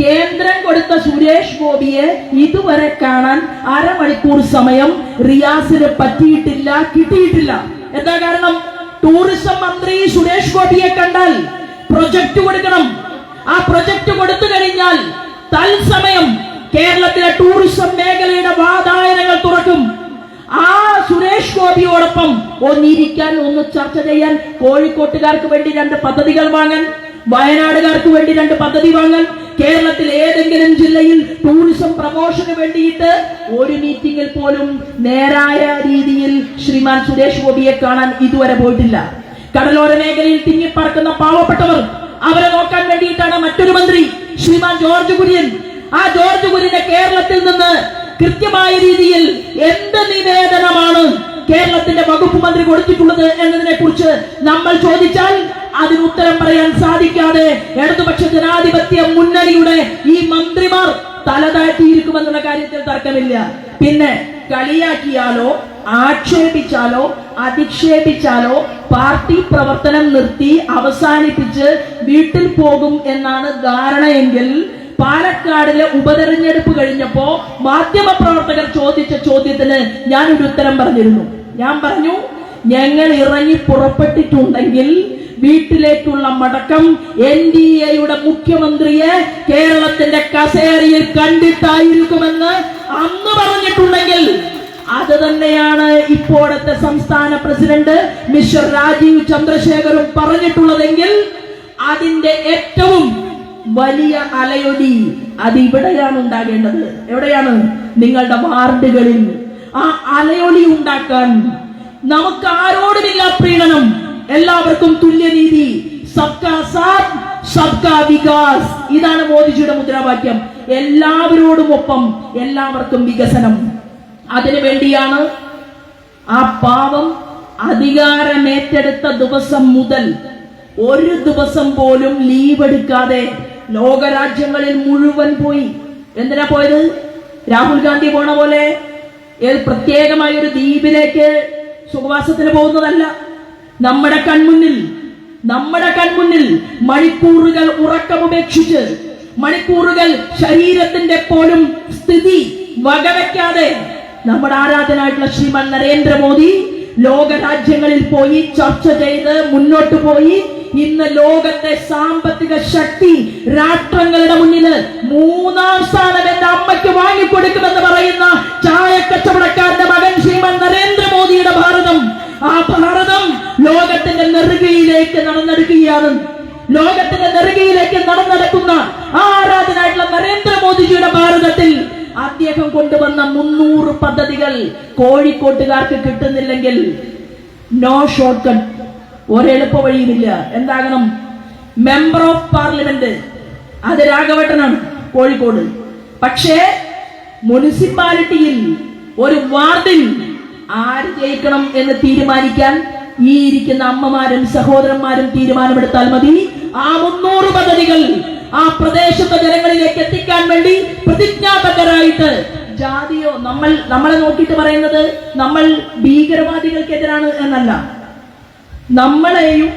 കേന്ദ്രം കൊടുത്ത സുരേഷ് ഗോപിയെ ഇതുവരെ കാണാൻ അരമണിക്കൂർ സമയം റിയാസിന് പറ്റിയിട്ടില്ല, കിട്ടിയിട്ടില്ല. എന്താ കാരണം? ടൂറിസം മന്ത്രി സുരേഷ് ഗോപിയെ കണ്ടാൽ പ്രൊജക്ട് കൊടുക്കണം. ആ പ്രൊജക്ട് കൊടുത്തു കഴിഞ്ഞാൽ തത്സമയം കേരളത്തിലെ ടൂറിസം മേഖലയുടെ വാതായനങ്ങൾ തുറക്കും. ആ സുരേഷ് ഗോപിയോടൊപ്പം ഒന്നിരിക്കാൻ, ഒന്ന് ചർച്ച ചെയ്യാൻ, കോഴിക്കോട്ടുകാർക്ക് വേണ്ടി 2 പദ്ധതികൾ വാങ്ങാൻ, വയനാടുകാർക്ക് വേണ്ടി 2 പദ്ധതി വാങ്ങാൻ, കേരളത്തിൽ ഏതെങ്കിലും ജില്ലയിൽ ടൂറിസം പ്രമോഷന് വേണ്ടിയിട്ട് ഒരു മീറ്റിംഗിൽ പോലും നേരായ രീതിയിൽ ശ്രീമാൻ സുരേഷ് ഗോപിയെ കാണാൻ ഇതുവരെ പോയിട്ടില്ല. കടലോര മേഖലയിൽ തിങ്ങിപ്പറക്കുന്ന പാവപ്പെട്ടവർ, അവരെ നോക്കാൻ വേണ്ടിയിട്ടാണ് മറ്റൊരു മന്ത്രി ശ്രീമാൻ ജോർജ് കുര്യൻ. ആ ജോർജ് കുര്യനെ കേരളത്തിൽ നിന്ന് കൃത്യമായ രീതിയിൽ എന്ത് നിവേദനമാണ് കേരളത്തിന്റെ വകുപ്പ് മന്ത്രി കൊടുത്തിട്ടുള്ളത് എന്നതിനെ കുറിച്ച് നമ്മൾ ചോദിച്ചാൽ അതിന് ഉത്തരം പറയാൻ സാധിക്കാതെ ഇടതുപക്ഷ ജനാധിപത്യ മുന്നണിയുടെ ഈ മന്ത്രിമാർ തലതാഴ്ത്തിയിരിക്കുമെന്നുള്ള കാര്യത്തിൽ തർക്കമില്ല. പിന്നെ കളിയാക്കിയാലോ ആക്ഷേപിച്ചാലോ അധിക്ഷേപിച്ചാലോ പാർട്ടി പ്രവർത്തനം നിർത്തി അവസാനിപ്പിച്ച് വീട്ടിൽ പോകും എന്നാണ് ധാരണയെങ്കിൽ പാലക്കാടിലെ ഉപതെരഞ്ഞെടുപ്പ് കഴിഞ്ഞപ്പോ മാധ്യമപ്രവർത്തകർ ചോദിച്ച ചോദ്യത്തിന് ഞാനൊരു ഉത്തരം പറഞ്ഞിരുന്നു. ഞാൻ പറഞ്ഞു, ഞങ്ങൾ ഇറങ്ങി പുറപ്പെട്ടിട്ടുണ്ടെങ്കിൽ വീട്ടിലേക്കുള്ള മടക്കം NDAയുടെ മുഖ്യമന്ത്രിയെ കേരളത്തിന്റെ കസേരയിൽ കണ്ടിട്ടായിരിക്കുമെന്ന് അന്ന് പറഞ്ഞിട്ടുണ്ടെങ്കിൽ അത് തന്നെയാണ് ഇപ്പോഴത്തെ സംസ്ഥാന പ്രസിഡന്റ് മിസ്റ്റർ രാജീവ് ചന്ദ്രശേഖറും പറഞ്ഞിട്ടുള്ളതെങ്കിൽ അതിന്റെ ഏറ്റവും വലിയ അലയൊലി അത് ഇവിടെയാണ് ഉണ്ടാകേണ്ടത്. എവിടെയാണ്? നിങ്ങളുടെ വാർഡുകളിൽ. ആ അലയൊലി ഉണ്ടാക്കാൻ നമുക്ക് ആരോടുമില്ല പ്രീണനം, എല്ലാവർക്കും തുല്യനീതി, സബ്കാ സാത്ത് സബ്കാ വികാസ്. ഇതാണ് മോദിജിയുടെ മുദ്രാവാക്യം. എല്ലാവരോടും ഒപ്പം, എല്ലാവർക്കും വികസനം. അതിനു വേണ്ടിയാണ് ആ പാവം അധികാരമേറ്റെടുത്ത ദിവസം മുതൽ ഒരു ദിവസം പോലും ലീവ് എടുക്കാതെ ലോകരാജ്യങ്ങളിൽ മുഴുവൻ പോയി. എന്തിനാ പോയത്? രാഹുൽ ഗാന്ധി പോണ പോലെ പ്രത്യേകമായ ഒരു ദ്വീപിലേക്ക് സുഖവാസത്തിന് പോകുന്നതല്ല. നമ്മുടെ കൺമുന്നിൽ മണിക്കൂറുകൾ ഉറക്കമുപേക്ഷിച്ച്, മണിക്കൂറുകൾ ശരീരത്തിന്റെ പോലും സ്ഥിതി വകവയ്ക്കാതെ നമ്മുടെ ആരാധനായിട്ടുള്ള ശ്രീമാൻ നരേന്ദ്രമോദി ലോകരാജ്യങ്ങളിൽ പോയി ചർച്ച ചെയ്ത് മുന്നോട്ട് പോയി. ഇന്ന് ലോകത്തെ സാമ്പത്തിക ശക്തി രാഷ്ട്രങ്ങളുടെ മുന്നിൽ 3-ാം സ്ഥാനം എന്റെ അമ്മയ്ക്ക് വാങ്ങിക്കൊടുക്കുമെന്ന് പറയുന്ന ചായ കച്ചവടക്കാരന്റെ മകൻ ശ്രീമാൻ നരേന്ദ്രമോദിയുടെ ഭാരതം, ആ ഭാരതം ലോകത്തിന്റെ നെറുകയിലേക്ക് നടന്നെടുക്കുകയാണ്. ലോകത്തിന്റെ നെറുകയിലേക്ക് നടന്നെടുക്കുന്ന ആ ആരാധനായിട്ടുള്ള നരേന്ദ്രമോദിജിയുടെ ഭാരതത്തിൽ അദ്ദേഹം കൊണ്ടുവന്ന 300 പദ്ധതികൾ കോഴിക്കോട്ടുകാർക്ക് കിട്ടുന്നില്ലെങ്കിൽ നോ ഷോർട്ട് കട്ട്, ഒരെളുപ്പ വഴിയുമില്ല. എന്താകണം? മെമ്പർ ഓഫ് പാർലമെന്റ് അത് രാഘവട്ടനാണ് കോഴിക്കോട്. പക്ഷേ മുനിസിപ്പാലിറ്റിയിൽ ഒരു വാർഡിൽ ആര് ജയിക്കണം എന്ന് തീരുമാനിക്കാൻ ഈ ഇരിക്കുന്ന അമ്മമാരും സഹോദരന്മാരും തീരുമാനമെടുത്താൽ മതി. ആ 300 പദ്ധതികൾ ആ പ്രദേശത്തെ ജനങ്ങളിലേക്ക് എത്തിക്കാൻ വേണ്ടി പ്രതിജ്ഞാബദ്ധരായിട്ട് ജാതിയോ നമ്മളെ നോക്കിയിട്ട് പറയുന്നത് നമ്മൾ ഭീകരവാദികൾക്കെതിരാണ് എന്നല്ല, നമ്മളെയും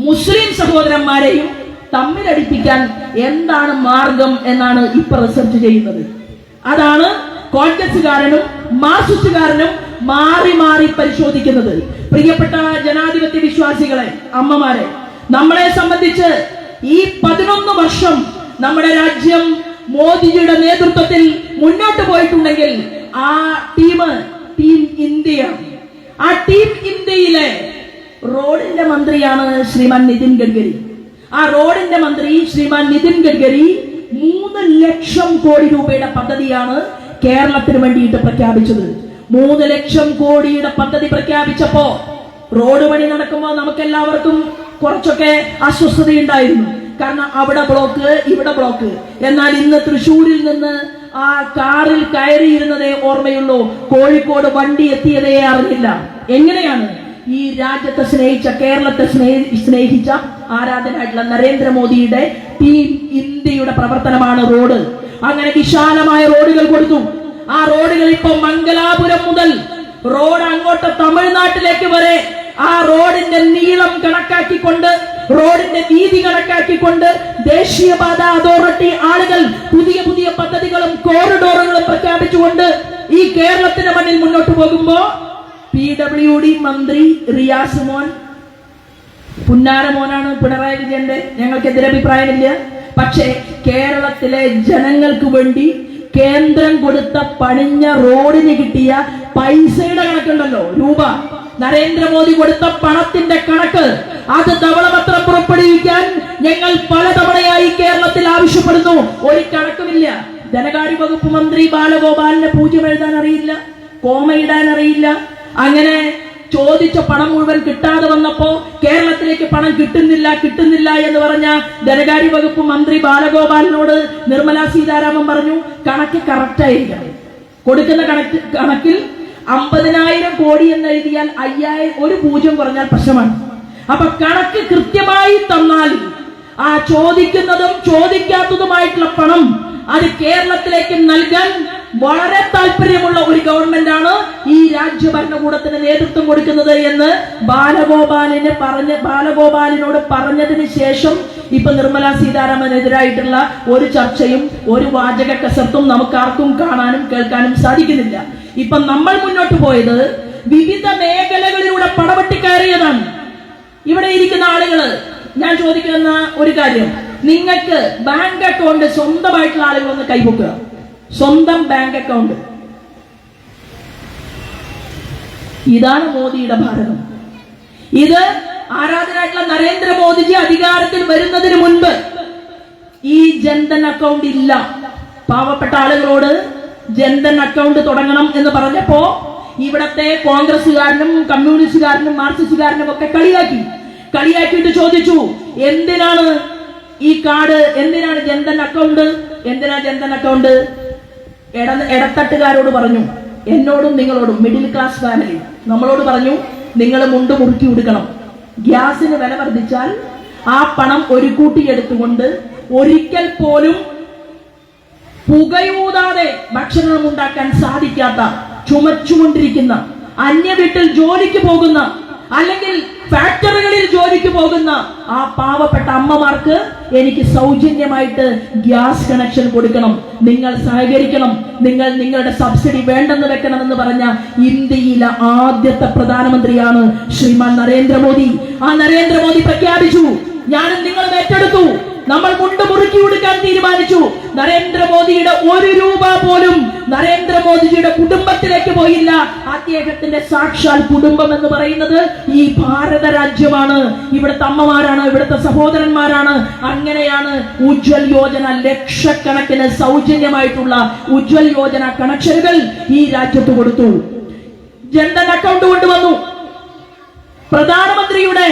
മുസ്ലിം സഹോദരന്മാരെയും തമ്മിലടിപ്പിക്കാൻ എന്താണ് മാർഗം എന്നാണ് ഇപ്പൊ റിസർച്ച് ചെയ്യുന്നത്. അതാണ് കോൺഗ്രസുകാരനും മാർക്സിസ്റ്റുകാരനും മാറി മാറി പരിശോധിക്കുന്നത്. പ്രിയപ്പെട്ട ജനാധിപത്യ വിശ്വാസികളെ, അമ്മമാരെ, നമ്മളെ സംബന്ധിച്ച് ഈ 11 വർഷം നമ്മുടെ രാജ്യം മോദിജിയുടെ നേതൃത്വത്തിൽ മുന്നോട്ട് പോയിട്ടുണ്ടെങ്കിൽ ആ ടീം ഇന്ത്യയാണ്. ആ ടീം ഇന്ത്യയിലെ റോഡിന്റെ മന്ത്രിയാണ് ശ്രീമാൻ നിതിൻ ഗഡ്കരി. ആ റോഡിന്റെ മന്ത്രി ശ്രീമാൻ നിതിൻ ഗഡ്കരി 3 ലക്ഷം കോടി രൂപയുടെ പദ്ധതിയാണ് കേരളത്തിന് വേണ്ടിയിട്ട് പ്രഖ്യാപിച്ചത്. 3 ലക്ഷം കോടിയുടെ പദ്ധതി പ്രഖ്യാപിച്ചപ്പോ റോഡ് പണി നടക്കുമ്പോൾ നമുക്ക് എല്ലാവർക്കും കുറച്ചൊക്കെ അസ്വസ്ഥതയുണ്ടായിരുന്നു. കാരണം അവിടെ ബ്ലോക്ക്, ഇവിടെ ബ്ലോക്ക്. എന്നാൽ ഇന്ന് തൃശ്ശൂരിൽ നിന്ന് ആ കാറിൽ കയറിയിരുന്നതേ ഓർമ്മയുള്ളൂ, കോഴിക്കോട് വണ്ടി എത്തിയതേ അറിഞ്ഞില്ല. എങ്ങനെയാണ് ഈ രാജ്യത്തെ സ്നേഹിച്ച, കേരളത്തെ സ്നേഹിച്ച ആരാധനായിട്ടുള്ള നരേന്ദ്രമോദിയുടെ ടീം ഇന്ത്യയുടെ പ്രവർത്തനമാണ് റോഡ്. അങ്ങനെ വിശാലമായ റോഡുകൾ കൊടുത്തു. ആ റോഡുകൾ ഇപ്പൊ മംഗലാപുരം മുതൽ റോഡ് അങ്ങോട്ട് തമിഴ്നാട്ടിലേക്ക് വരെ ആ റോഡിന്റെ നീളം കണക്കാക്കിക്കൊണ്ട്, റോഡിന്റെ വീതി കണക്കാക്കിക്കൊണ്ട് ദേശീയപാത അതോറിറ്റി ആളുകൾ പുതിയ പുതിയ പദ്ധതികളും കോറിഡോറുകളും പ്രഖ്യാപിച്ചുകൊണ്ട് ഈ കേരളത്തിന്റെ മണ്ണിൽ മുന്നോട്ട് പോകുമ്പോ PWD മന്ത്രി റിയാസ് മോൻ, പുന്നാരമോനാണ് പിണറായി വിജയന്റെ, ഞങ്ങൾക്ക് എതിരഭിപ്രായമില്ല. പക്ഷേ കേരളത്തിലെ ജനങ്ങൾക്ക് വേണ്ടി കേന്ദ്രം കൊടുത്ത പണിഞ്ഞ റോഡിന് കിട്ടിയ പൈസയുടെ കണക്കുണ്ടല്ലോ, രൂപ, നരേന്ദ്രമോദി കൊടുത്ത പണത്തിന്റെ കണക്ക്, അത് ധവളപത്രം പുറപ്പെടുവിക്കാൻ ഞങ്ങൾ പലതവണയായി കേരളത്തിൽ ആവശ്യപ്പെടുന്നു. ഒരു കണക്കുമില്ല. ധനകാര്യ വകുപ്പ് മന്ത്രി ബാലഗോപാലിന് പൂജ്യം എഴുതാൻ അറിയില്ല, കോമ ഇടാൻ അറിയില്ല. അങ്ങനെ ചോദിച്ച പണം മുഴുവൻ കിട്ടാതെ വന്നപ്പോ കേരളത്തിലേക്ക് പണം കിട്ടുന്നില്ല എന്ന് പറഞ്ഞ ധനകാര്യ വകുപ്പ് മന്ത്രി ബാലഗോപാലിനോട് നിർമ്മല സീതാരാമൻ പറഞ്ഞു, കണക്ക് കറക്റ്റ് ആയിരിക്കണം. കൊടുക്കുന്ന കണക്കിൽ 50,000 കോടി എന്ന് എഴുതിയാൽ 5,000 ഒരു പൂജ്യം കുറഞ്ഞാൽ പ്രശ്നമാണ്. അപ്പൊ കണക്ക് കൃത്യമായി തന്നാൽ ആ ചോദിക്കുന്നതും ചോദിക്കാത്തതുമായിട്ടുള്ള പണം അത് കേരളത്തിലേക്ക് നൽകാൻ വളരെ താല്പര്യമുള്ള ഒരു ഗവൺമെന്റ് ആണ് ഈ രാജ്യ ഭരണകൂടത്തിന് നേതൃത്വം കൊടുക്കുന്നത് എന്ന് ബാലഗോപാലിനോട് പറഞ്ഞതിന് ശേഷം ഇപ്പൊ നിർമ്മല സീതാരാമനെതിരായിട്ടുള്ള ഒരു ചർച്ചയും ഒരു വാചക കസർത്തും നമുക്കാർക്കും കാണാനും കേൾക്കാനും സാധിക്കുന്നില്ല. ഇപ്പൊ നമ്മൾ മുന്നോട്ട് പോയത് വിവിധ മേഖലകളിലൂടെ പടവെട്ടി കയറിയതാണ്. ഇവിടെ ഇരിക്കുന്ന ആളുകള്, ഞാൻ ചോദിക്കുന്ന ഒരു കാര്യം, നിങ്ങൾക്ക് ബാങ്ക് അക്കൗണ്ട് സ്വന്തമായിട്ടുള്ള ആളുകൾ ഒന്ന് കൈപൊക്കുക. സ്വന്തം ബാങ്ക് അക്കൗണ്ട്. ഇതാണ് മോദിയുടെ ഭാരതം. ഇത് ആരാധനായിട്ടുള്ള നരേന്ദ്രമോദിജി അധികാരത്തിൽ വരുന്നതിന് മുൻപ് ഈ ജൻധൻ അക്കൗണ്ട് ഇല്ല. പാവപ്പെട്ട ആളുകളോട് ജൻധൻ അക്കൗണ്ട് തുടങ്ങണം എന്ന് പറഞ്ഞപ്പോ ഇവിടത്തെ കോൺഗ്രസുകാരനും കമ്മ്യൂണിസ്റ്റുകാരനും മാർക്സിസ്റ്റുകാരനും ഒക്കെ കളിയാക്കിയിട്ട് ചോദിച്ചു, എന്തിനാണ് ഈ കാർഡ്, എന്തിനാണ് ജൻധൻ അക്കൗണ്ട്, എന്തിനാ ജൻധൻ അക്കൗണ്ട്? ഇടത്തട്ടുകാരോട് പറഞ്ഞു, എന്നോടും നിങ്ങളോടും, മിഡിൽ ക്ലാസ് ഫാമിലി, നമ്മളോട് പറഞ്ഞു, നിങ്ങൾ മുണ്ട് മുറുക്കി ഉടുക്കണം. ഗ്യാസിന് വില വർദ്ധിച്ചാൽ ആ പണം ഒരു കൂട്ടിയെടുത്തുകൊണ്ട് ഒരിക്കൽ പോലും പുകയൂതാതെ ഭക്ഷണം ഉണ്ടാക്കാൻ സാധിക്കാത്ത, ചുമച്ചുകൊണ്ടിരിക്കുന്ന, അന്യ വീട്ടിൽ ജോലിക്ക് പോകുന്ന, അല്ലെങ്കിൽ ഫാക്ടറികളിൽ ജോലിക്ക് പോകുന്ന ആ പാവപ്പെട്ട അമ്മമാർക്ക് എനിക്ക് സൗജന്യമായിട്ട് ഗ്യാസ് കണക്ഷൻ കൊടുക്കണം, നിങ്ങൾ സഹകരിക്കണം, നിങ്ങൾ നിങ്ങളുടെ സബ്സിഡി വേണ്ടെന്ന് വെക്കണമെന്ന് പറഞ്ഞ ഇന്ത്യയിലെ ആദ്യത്തെ പ്രധാനമന്ത്രിയാണ് ശ്രീമാൻ നരേന്ദ്രമോദി. ആ നരേന്ദ്രമോദി പ്രഖ്യാപിച്ചു, ഞാനും നിങ്ങളും ഏറ്റെടുത്തു, നമ്മൾ മുണ്ട് മുറുക്കി കൊടുക്കാൻ തീരുമാനിച്ചു. നരേന്ദ്രമോദിയുടെ 1 രൂപ പോലും നരേന്ദ്രമോദിജിയുടെ കുടുംബത്തിലേക്ക് പോയില്ല. അദ്ദേഹത്തിന്റെ സാക്ഷാൽ കുടുംബം എന്ന് പറയുന്നത് ഈ ഭാരത രാജ്യമാണ്. ഇവിടുത്തെ അമ്മമാരാണ്, ഇവിടുത്തെ സഹോദരന്മാരാണ്. അങ്ങനെയാണ് ഉജ്വൽ യോജന, ലക്ഷക്കണക്കിന് സൗജന്യമായിട്ടുള്ള ഉജ്വൽ യോജന കണക്ഷനുകൾ ഈ രാജ്യത്ത് കൊടുത്തു. ജൻധൻ അക്കൗണ്ട് കൊണ്ടുവന്നു. പ്രധാനമന്ത്രിയുടെ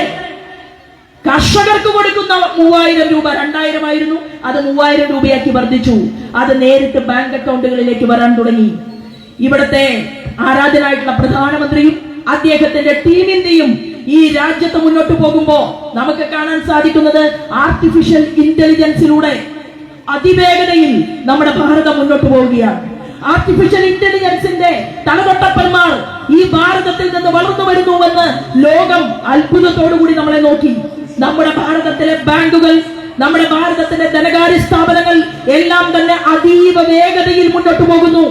കർഷകർക്ക് കൊടുക്കുന്ന 3000 രൂപ 2000 ആയിരുന്നു, അത് 3000 രൂപയാക്കി വർദ്ധിച്ചു. അത് നേരിട്ട് ബാങ്ക് അക്കൗണ്ടുകളിലേക്ക് വരാൻ തുടങ്ങി. ഇവിടുത്തെ ആരാധനായിട്ടുള്ള പ്രധാനമന്ത്രിയും അദ്ദേഹത്തിന്റെ ടീമിന്റെയും ഈ രാജ്യത്ത് മുന്നോട്ട് പോകുമ്പോ നമുക്ക് കാണാൻ സാധിക്കുന്നത് ആർട്ടിഫിഷ്യൽ ഇന്റലിജൻസിലൂടെ അതിവേഗതയിൽ നമ്മുടെ ഭാരതം മുന്നോട്ട് പോവുകയാണ്. ആർട്ടിഫിഷ്യൽ ഇന്റലിജൻസിന്റെ തലതൊട്ടപ്പന്മാർ ഈ ഭാരതത്തിൽ നിന്ന് വളർന്നു വരുന്നുവെന്ന് ലോകം അത്ഭുതത്തോടുകൂടി നമ്മളെ നോക്കി. നമ്മുടെ ഭാരതത്തിലെ ബാങ്കുകൾ, നമ്മുടെ ഭാരതത്തിന്റെ ധനകാര്യ സ്ഥാപനങ്ങൾ എല്ലാം തന്നെ അതീവ വേഗതയിൽ മുന്നോട്ട് പോകുന്നു.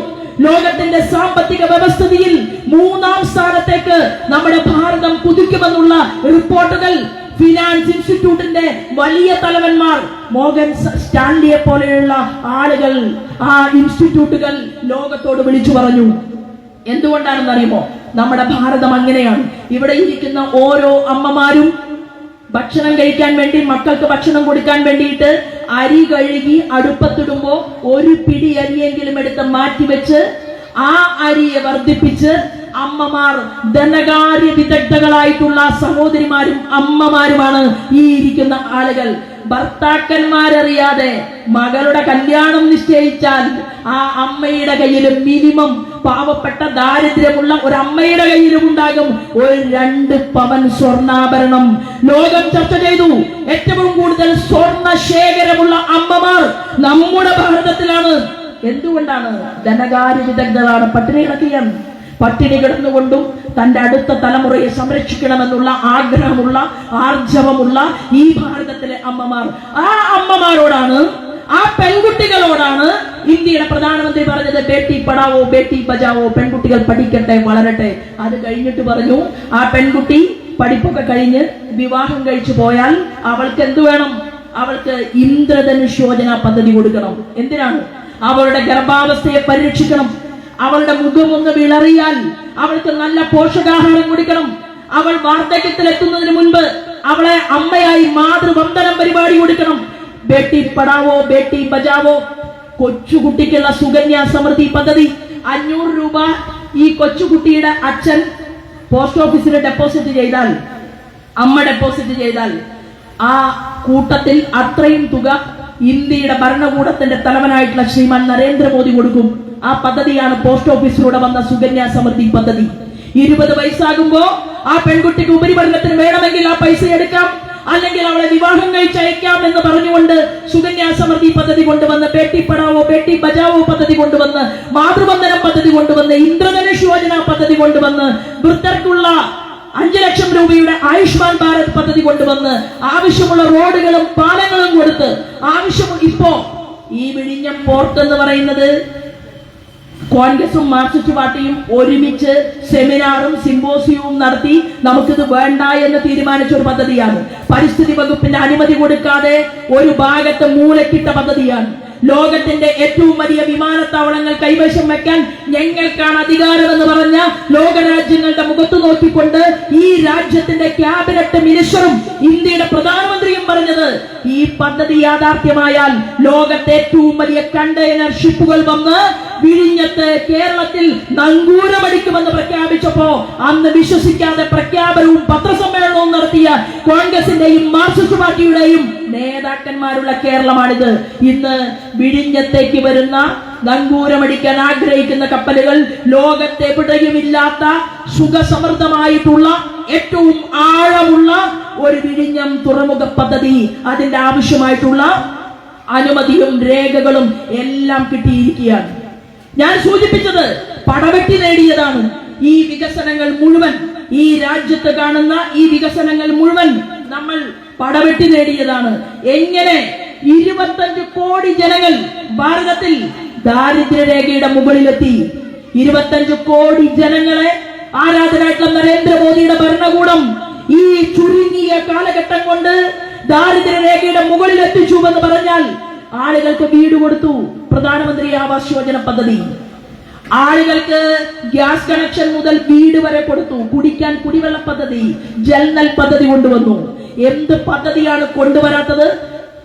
ലോകത്തിന്റെ സാമ്പത്തിക വ്യവസ്ഥിതിയിൽ 3ാം സ്ഥാനത്തേക്ക് നമ്മുടെ ഭാരതം കുതിക്കുമെന്നുള്ള റിപ്പോർട്ടുകൾ ഫിനാൻസ് ഇൻസ്റ്റിറ്റ്യൂട്ടിന്റെ വലിയ തലവന്മാർ, മോർഗൻ സ്റ്റാൻലിയെ പോലെയുള്ള ആളുകൾ, ആ ഇൻസ്റ്റിറ്റ്യൂട്ടുകൾ ലോകത്തോട് വിളിച്ചു പറഞ്ഞു. എന്തുകൊണ്ടാണെന്ന് അറിയുമോ? നമ്മുടെ ഭാരതം അങ്ങനെയാണ്. ഇവിടെ ഇരിക്കുന്ന ഓരോ അമ്മമാരും ഭക്ഷണം കഴിക്കാൻ വേണ്ടി, മക്കൾക്ക് ഭക്ഷണം കൊടുക്കാൻ വേണ്ടിയിട്ട് അരി കഴുകി അടുപ്പത്തിടുമ്പോ ഒരു പിടി അരിയെങ്കിലും എടുത്ത് മാറ്റിവെച്ച് ആ അരിയെ വർദ്ധിപ്പിച്ച് അമ്മമാർ, ധനകാര്യ വിദഗ്ധകളായിട്ടുള്ള സഹോദരിമാരും അമ്മമാരുമാണ് ഈ ഇരിക്കുന്ന ആളുകൾ. ഭർത്താക്കന്മാരറിയാതെ മകളുടെ കല്യാണം നിശ്ചയിച്ചാൽ ആ അമ്മയുടെ കയ്യിലും മിനിമം പാവപ്പെട്ട ദാരിദ്ര്യമുള്ള ഒരു അമ്മയുടെ കയ്യിലും ഉണ്ടാകും ഒരു 2 പവൻ സ്വർണ്ണാഭരണം. ലോകം ചർച്ച ചെയ്തു, ഏറ്റവും കൂടുതൽ സ്വർണ്ണ ശേഖരമുള്ള അമ്മമാർ നമ്മുടെ ഭാരതത്തിലാണ്. എന്തുകൊണ്ടാണ്? ധനകാര്യ വിദഗ്ധരാണ്. പട്ടിണി കിടന്നുകൊണ്ടും തന്റെ അടുത്ത തലമുറയെ സംരക്ഷിക്കണമെന്നുള്ള ആഗ്രഹമുള്ള, ആർജവമുള്ള ഈ ഭാരതത്തിലെ അമ്മമാർ. ആ അമ്മമാരോടാണ്, ആ പെൺകുട്ടികളോടാണ് ഇന്ത്യയുടെ പ്രധാനമന്ത്രി പറഞ്ഞത് ബേട്ടി പഠാവോ ബേട്ടി ബചാവോ. പെൺകുട്ടികൾ പഠിക്കട്ടെ, വളരട്ടെ. അത് കഴിഞ്ഞിട്ട് പറഞ്ഞു, ആ പെൺകുട്ടി പഠിപ്പൊക്കെ കഴിഞ്ഞ് വിവാഹം കഴിച്ചു പോയാൽ അവൾക്ക് എന്ത് വേണം? അവൾക്ക് ഇന്ദ്രധനുഷ് യോജന പദ്ധതി കൊടുക്കണം. എന്തിനാണ്? അവളുടെ ഗർഭാവസ്ഥയെ പരിരക്ഷിക്കണം. അവളുടെ മുഖം ഒന്ന് വിളറിയാൽ അവൾക്ക് നല്ല പോഷകാഹാരം കൊടുക്കണം. അവൾ വാർദ്ധക്യത്തിലെത്തുന്നതിന് മുൻപ് അവളെ അമ്മയായി മാതൃവന്ദനം പരിപാടി കൊടുക്കണം. ബേട്ടി പഠാവോ ബേട്ടി ബചാവോ. കൊച്ചുകുട്ടിക്കുള്ള സുകന്യ സമൃദ്ധി പദ്ധതി 500 രൂപ ഈ കൊച്ചുകുട്ടിയുടെ അച്ഛൻ പോസ്റ്റ് ഓഫീസിൽ ഡെപ്പോസിറ്റ് ചെയ്താൽ, അമ്മ ഡെപ്പോസിറ്റ് ചെയ്താൽ ആ കൂട്ടത്തിൽ അത്രയും തുക ഇന്ത്യയുടെ ഭരണകൂടത്തിന്റെ തലവനായിട്ടുള്ള ശ്രീമാൻ നരേന്ദ്രമോദി കൊടുക്കും. ആ പദ്ധതിയാണ് പോസ്റ്റ് ഓഫീസിലൂടെ വന്ന സുകന്യ സമൃദ്ധി പദ്ധതി. 20 വയസ്സാകുമ്പോ ആ പെൺകുട്ടിക്ക് ഉപരിപഠനത്തിന് വേണമെങ്കിൽ ആ പൈസ എടുക്കാം, അല്ലെങ്കിൽ അവളെ വിവാഹം കഴിച്ചയക്കാം എന്ന് പറഞ്ഞുകൊണ്ട് സുകന്യ സമൃദ്ധി പദ്ധതി കൊണ്ടുവന്ന്, ബേട്ടി പഠാവോ ബേട്ടി ബചാവോ പദ്ധതി കൊണ്ടുവന്ന്, മാതൃവന്ദനം പദ്ധതി കൊണ്ടുവന്ന്, ഇന്ദ്രധനുഷ് യോജന പദ്ധതി കൊണ്ടുവന്ന്, വൃദ്ധർക്കുള്ള 5 ലക്ഷം രൂപയുടെ ആയുഷ്മാൻ ഭാരത് പദ്ധതി കൊണ്ടുവന്ന്, ആവശ്യമുള്ള റോഡുകളും പാലങ്ങളും കൊടുത്ത്, ഇപ്പോ ഈ വിഴിഞ്ഞം പോർട്ട് എന്ന് പറയുന്നത് കോൺഗ്രസും മാർക്സിസ്റ്റ് പാർട്ടിയും ഒരുമിച്ച് സെമിനാറും സിമ്പോസിയവും നടത്തി നമുക്കിത് വേണ്ട എന്ന് തീരുമാനിച്ച ഒരു പദ്ധതിയാണ്. പരിസ്ഥിതി വകുപ്പിന്റെ അനുമതി കൊടുക്കാതെ ഒരു ഭാഗത്ത് മൂലക്കിട്ട പദ്ധതിയാണ്. ലോകത്തിന്റെ ഏറ്റവും വലിയ വിമാനത്താവളങ്ങൾ കൈവശം വെക്കാൻ ഞങ്ങൾക്കാണ് അധികാരമെന്ന് പറഞ്ഞ ലോകരാജ്യങ്ങളുടെ മുഖത്ത് നോക്കിക്കൊണ്ട് ഈ രാജ്യത്തിന്റെ ക്യാബിനറ്റ് മിനിസ്റ്ററും ഇന്ത്യയുടെ പ്രധാനമന്ത്രിയും പറഞ്ഞത്, ഈ പദ്ധതി യാഥാർത്ഥ്യമായാൽ ലോകത്തെ ഏറ്റവും വലിയ കണ്ടെയ്നർ ഷിപ്പുകൾ വന്ന് വിഴിഞ്ഞത്ത് കേരളത്തിൽ നങ്കൂരമടിക്കുമെന്ന് പ്രഖ്യാപിച്ചപ്പോ അന്ന് വിശ്വസിക്കാതെ പ്രഖ്യാപനവും പത്രസമ്മേളനവും നടത്തിയ കോൺഗ്രസിന്റെയും മാർക്സിസ്റ്റ് പാർട്ടിയുടെയും നേതാക്കന്മാരുള്ള കേരളമാണിത്. ഇന്ന് വിഴിഞ്ഞത്തേക്ക് വരുന്ന നങ്കൂരമടിക്കാൻ ആഗ്രഹിക്കുന്ന കപ്പലുകൾ ലോകത്തെവിടെയുമില്ലാത്ത സുഖസമൃദ്ധമായിട്ടുള്ള ഏറ്റവും ആഴമുള്ള ഒരു വിഴിഞ്ഞം തുറമുഖ പദ്ധതി, അതിന്റെ ആവശ്യമായിട്ടുള്ള അനുമതിയും രേഖകളും എല്ലാം കിട്ടിയിരിക്കുകയാണ്. ഞാൻ സൂചിപ്പിച്ചത് പടവെട്ടി നേടിയതാണ്. ഈ വികസനങ്ങൾ മുഴുവൻ, ഈ രാജ്യത്ത് കാണുന്ന ഈ വികസനങ്ങൾ മുഴുവൻ നമ്മൾ പടവെട്ടി നേടിയതാണ്. എങ്ങനെ 25 കോടി ജനങ്ങൾ ഭാരതത്തിൽ ദാരിദ്ര്യരേഖയുടെ മുകളിലെത്തി? 25 കോടി ജനങ്ങളെ ആരാധനായിട്ടുള്ള നരേന്ദ്രമോദിയുടെ ഭരണകൂടം ഈ ചുരുങ്ങിയ കാലഘട്ടം കൊണ്ട് ദാരിദ്ര്യരേഖയുടെ മുകളിലെത്തിച്ചു എന്ന് പറഞ്ഞാൽ, ആളുകൾക്ക് വീട് കൊടുത്തു. പ്രധാനമന്ത്രി ആവാസ് യോജന പദ്ധതി. ആളുകൾക്ക് ഗ്യാസ് കണക്ഷൻ മുതൽ വീട് വരെ കൊടുത്തു. കുടിക്കാൻ കുടിവെള്ള പദ്ധതി, ജൽനൽ പദ്ധതി കൊണ്ടുവന്നു. എന്ത് പദ്ധതിയാണ് കൊണ്ടുവരാത്തത്?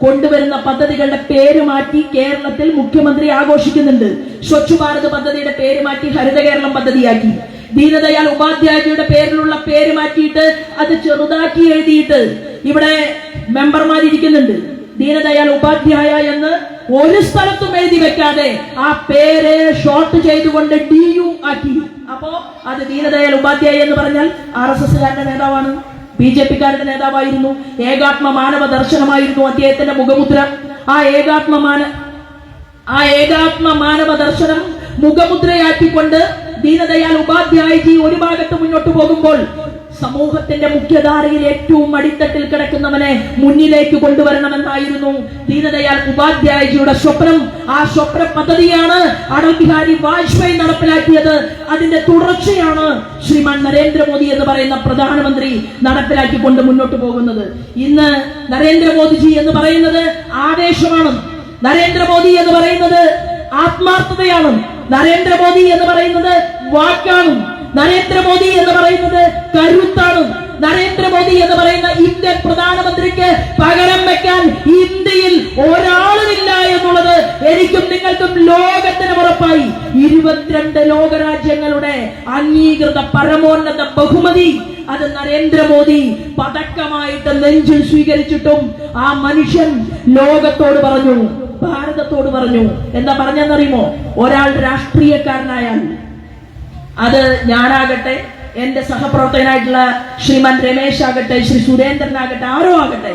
കൊണ്ടുവരുന്ന പദ്ധതികളുടെ പേര് മാറ്റി കേരളത്തിൽ മുഖ്യമന്ത്രി ആഘോഷിക്കുന്നുണ്ട്. സ്വച്ഛ് ഭാരത് പദ്ധതിയുടെ പേര് മാറ്റി ഹരിത കേരളം പദ്ധതിയാക്കി. ദീനദയാൽ ഉപാധ്യായയുടെ പേരിലുള്ള പേര് മാറ്റിയിട്ട് അത് ചെറുതാക്കി എഴുതിയിട്ട് ഇവിടെ മെമ്പർമാരിരിക്കുന്നുണ്ട്. ദീനദയാൽ ഉപാധ്യായ എന്ന് ഒരു സ്ഥലത്തും എഴുതി വെക്കാതെ ആ പേര് ഷോർട്ട് ചെയ്തുകൊണ്ട് DU ആക്കി. അപ്പോ അത് ദീനദയാൽ ഉപാധ്യായ എന്ന് പറഞ്ഞാൽ RSSകാരുടെ നേതാവാണ്, BJPക്കാരുടെ നേതാവായിരുന്നു. ഏകാത്മ മാനവ ദർശനമായിരുന്നു അദ്ദേഹത്തിന്റെ മുഖമുദ്ര. ആ ഏകാത്മ മാനവ ദർശനം മുഖമുദ്രയാക്കിക്കൊണ്ട് ദീനദയാൽ ഉപാധ്യായജി ഒരു ഭാഗത്ത് മുന്നോട്ട് പോകുമ്പോൾ സമൂഹത്തിന്റെ മുഖ്യധാരയിൽ ഏറ്റവും അടിത്തട്ടിൽ കിടക്കുന്നവനെ മുന്നിലേക്ക് കൊണ്ടുവരണമെന്നായിരുന്നു ദീനദയാൽ ഉപാധ്യായജിയുടെ സ്വപ്നം. ആ സ്വപ്ന പദ്ധതിയാണ് അടൽ ബിഹാരി വാജ്പേയി നടപ്പിലാക്കിയത്. അതിന്റെ തുടർച്ചയാണ് ശ്രീമാൻ നരേന്ദ്രമോദി എന്ന് പറയുന്ന പ്രധാനമന്ത്രി നടപ്പിലാക്കിക്കൊണ്ട് മുന്നോട്ട് പോകുന്നത്. ഇന്ന് നരേന്ദ്രമോദിജി എന്ന് പറയുന്നത് ആവേശമാണ്. നരേന്ദ്രമോദി എന്ന് പറയുന്നത് ആത്മാർത്ഥതയാണ്. നരേന്ദ്രമോദി എന്ന് പറയുന്നത് വാക്കാണ്. നരേന്ദ്രമോദി എന്ന് പറയുന്നത് കരുത്താണ്. നരേന്ദ്രമോദി എന്ന് പറയുന്ന ഇന്ത്യൻ പ്രധാനമന്ത്രിക്ക് പകരം വെക്കാൻ ഇന്ത്യയിൽ ഒരാളുമില്ല എന്നുള്ളത് എനിക്കും നിങ്ങൾക്കും ലോകത്തിന് ഉറപ്പായി. 22 ലോകരാജ്യങ്ങളുടെ അംഗീകൃത പരമോന്നത ബഹുമതി അത് നരേന്ദ്രമോദി പതക്കമായിട്ട് നെഞ്ചിൽ സ്വീകരിച്ചിട്ടും ആ മനുഷ്യൻ ലോകത്തോട് പറഞ്ഞു, ഭാരതത്തോട് പറഞ്ഞു. എന്താ പറഞ്ഞെന്നറിയുമോ? ഒരാൾ രാഷ്ട്രീയക്കാരനായാൽ, അത് ഞാനാകട്ടെ, എന്റെ സഹപ്രവർത്തകനായിട്ടുള്ള ശ്രീമാൻ രമേശ് ആകട്ടെ, ശ്രീ സുരേന്ദ്രനാകട്ടെ, ആരോ ആകട്ടെ,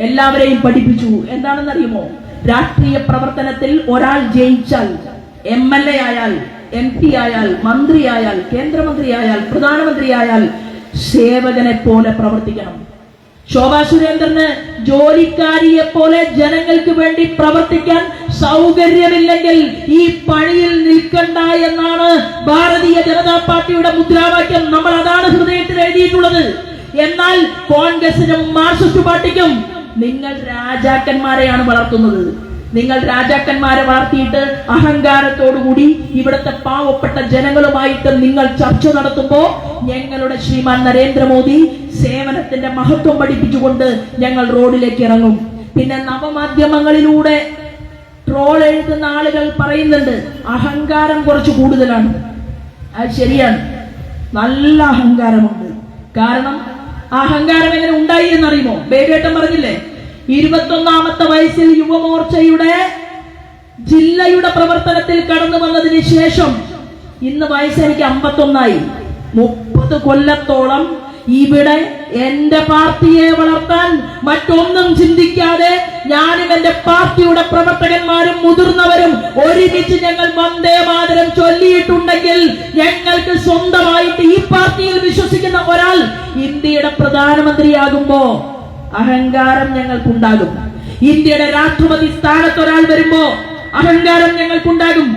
എല്ലാവരെയും പഠിപ്പിച്ചു. എന്താണെന്നറിയുമോ? രാഷ്ട്രീയ പ്രവർത്തനത്തിൽ ഒരാൾ ജയിച്ചാൽ, MLA ആയാൽ, MP ആയാൽ, മന്ത്രിയായാൽ, കേന്ദ്രമന്ത്രിയായാൽ, പ്രധാനമന്ത്രിയായാൽ സേവകനെ പോലെ പ്രവർത്തിക്കണം. ശോഭാ സുരേന്ദ്രന് ജോലിക്കാരിയെ പോലെ ജനങ്ങൾക്ക് വേണ്ടി പ്രവർത്തിക്കാൻ സൗകര്യമില്ലെങ്കിൽ ഈ പണിയിൽ നിൽക്കണ്ട എന്നാണ് ഭാരതീയ ജനതാ പാർട്ടിയുടെ മുദ്രാവാക്യം. നമ്മൾ അതാണ് ഹൃദയത്തിൽ എഴുതിയിട്ടുള്ളത്. എന്നാൽ കോൺഗ്രസിനും മാർക്സിസ്റ്റ് പാർട്ടിക്കും നിങ്ങൾ രാജാക്കന്മാരെയാണ് വളർത്തുന്നത്. നിങ്ങൾ രാജാക്കന്മാരെ വളർത്തിയിട്ട് അഹങ്കാരത്തോടുകൂടി ഇവിടുത്തെ പാവപ്പെട്ട ജനങ്ങളുമായിട്ട് നിങ്ങൾ ചർച്ച നടത്തുമ്പോ ഞങ്ങളുടെ ശ്രീമാൻ നരേന്ദ്രമോദി സേവനത്തിന്റെ മഹത്വം പഠിപ്പിച്ചുകൊണ്ട് ഞങ്ങൾ റോഡിലേക്ക് ഇറങ്ങും. പിന്നെ നവമാധ്യമങ്ങളിലൂടെ ട്രോൾ എഴുതുന്ന ആളുകൾ പറയുന്നുണ്ട് അഹങ്കാരം കുറച്ച് കൂടുതലാണ്. അത് ശരിയാണ്, നല്ല അഹങ്കാരമുണ്ട്. കാരണം അഹങ്കാരം എങ്ങനെ ഉണ്ടായി എന്നറിയുമോ? ബേബേട്ടൻ പറഞ്ഞില്ലേ, 21ാമത്തെ വയസ്സിൽ യുവമോർച്ചയുടെ ജില്ലയുടെ പ്രവർത്തനത്തിൽ കടന്നു വന്നതിന് ശേഷം ഇന്ന് വയസ്സ് എനിക്ക് 51ആയി. 30 കൊല്ലത്തോളം ഇവിടെ എന്റെ പാർട്ടിയെ വളർത്താൻ മറ്റൊന്നും ചിന്തിക്കാതെ ഞാനും എന്റെ പാർട്ടിയുടെ പ്രവർത്തകന്മാരും മുതിർന്നവരും ഒരുമിച്ച് ഞങ്ങൾ വന്ദേ മാതരം ചൊല്ലിയിട്ടുണ്ടെങ്കിൽ ഞങ്ങൾക്ക് സ്വന്തമായിട്ട് ഈ പാർട്ടിയിൽ വിശ്വസിക്കുന്ന ഒരാൾ ഇന്ത്യയുടെ പ്രധാനമന്ത്രിയാകുമ്പോ അഹങ്കാരം ഞങ്ങൾക്കുണ്ടാകും. ഇന്ത്യയുടെ രാഷ്ട്രപതി സ്ഥാനത്ത് ഒരാൾ വരുമ്പോ അഹങ്കാരം ഞങ്ങൾക്കുണ്ടാകും.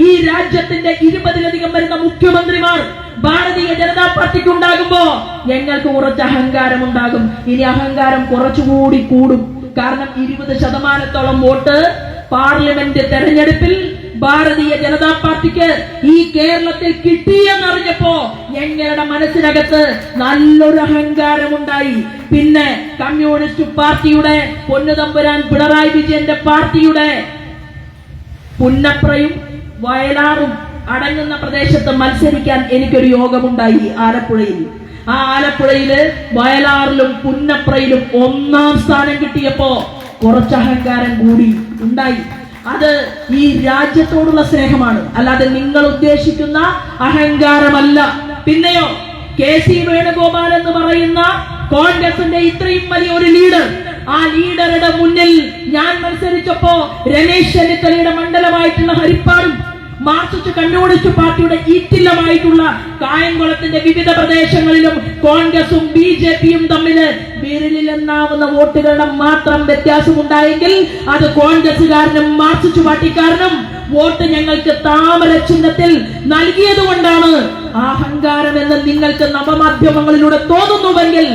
ഈ രാജ്യത്തിന്റെ 20ലധികം വരുന്ന മുഖ്യമന്ത്രിമാർ ഭാരതീയ ജനതാ പാർട്ടിക്ക് ഉണ്ടാകുമ്പോ ഞങ്ങൾക്ക് കുറച്ച് അഹങ്കാരം ഉണ്ടാകും. ഇനി അഹങ്കാരം കുറച്ചുകൂടി കൂടും. കാരണം 20% വോട്ട് പാർലമെന്റ് തെരഞ്ഞെടുപ്പിൽ ഭാരതീയ ജനതാ പാർട്ടിക്ക് ഈ കേരളത്തിൽ കിട്ടിയെന്നറിഞ്ഞപ്പോ ഞങ്ങളുടെ മനസ്സിനകത്ത് നല്ലൊരു അഹങ്കാരമുണ്ടായി. പിന്നെ കമ്മ്യൂണിസ്റ്റ് പാർട്ടിയുടെ പൊന്നുതമ്പുരാൻ പിണറായി വിജയന്റെ പാർട്ടിയുടെ പുന്നപ്രയും വയലാറും അടങ്ങുന്ന പ്രദേശത്ത് മത്സരിക്കാൻ എനിക്കൊരു യോഗമുണ്ടായി ആലപ്പുഴയിൽ. ആ ആലപ്പുഴയില് വയലാറിലും പുന്നപ്രയിലും 1ാം സ്ഥാനം കിട്ടിയപ്പോ കുറച്ച് അഹങ്കാരം കൂടി ഉണ്ടായി. അത് ഈ രാജ്യത്തോടുള്ള സ്നേഹമാണ്, അല്ലാതെ നിങ്ങൾ ഉദ്ദേശിക്കുന്ന അഹങ്കാരമല്ല. പിന്നെയോ KC വേണുഗോപാൽ എന്ന് പറയുന്ന കോൺഗ്രസിന്റെ ഇത്രയും വലിയ ഒരു ലീഡർ, ആ ലീഡറുടെ മുന്നിൽ ഞാൻ മത്സരിച്ചപ്പോ രമേശ് ചെന്നിത്തലയുടെ മണ്ഡലമായിട്ടുള്ള ഹരിപ്പാടും മാർക്സിസ്റ്റ് കമ്മ്യൂണിസ്റ്റ് പാർട്ടിയുടെ ഈറ്റില്ലമായിട്ടുള്ള കായംകുളത്തിന്റെ വിവിധ പ്രദേശങ്ങളിലും കോൺഗ്രസും BJPയും തമ്മിൽ വിരലിലെണ്ണാവുന്ന വോട്ടുകളുടെ മാത്രം വ്യത്യാസമുണ്ടായെങ്കിൽ അത് കോൺഗ്രസുകാരനും മാർക്സിസ്റ്റ് പാർട്ടിക്കാരനും വോട്ട് ഞങ്ങൾക്ക് താമര ചിഹ്നത്തിൽ നൽകിയത് കൊണ്ടാണ്. അഹങ്കാരം എന്ന് നിങ്ങൾക്ക് നവമാധ്യമങ്ങളിലൂടെ തോന്നുന്നുവെങ്കിൽ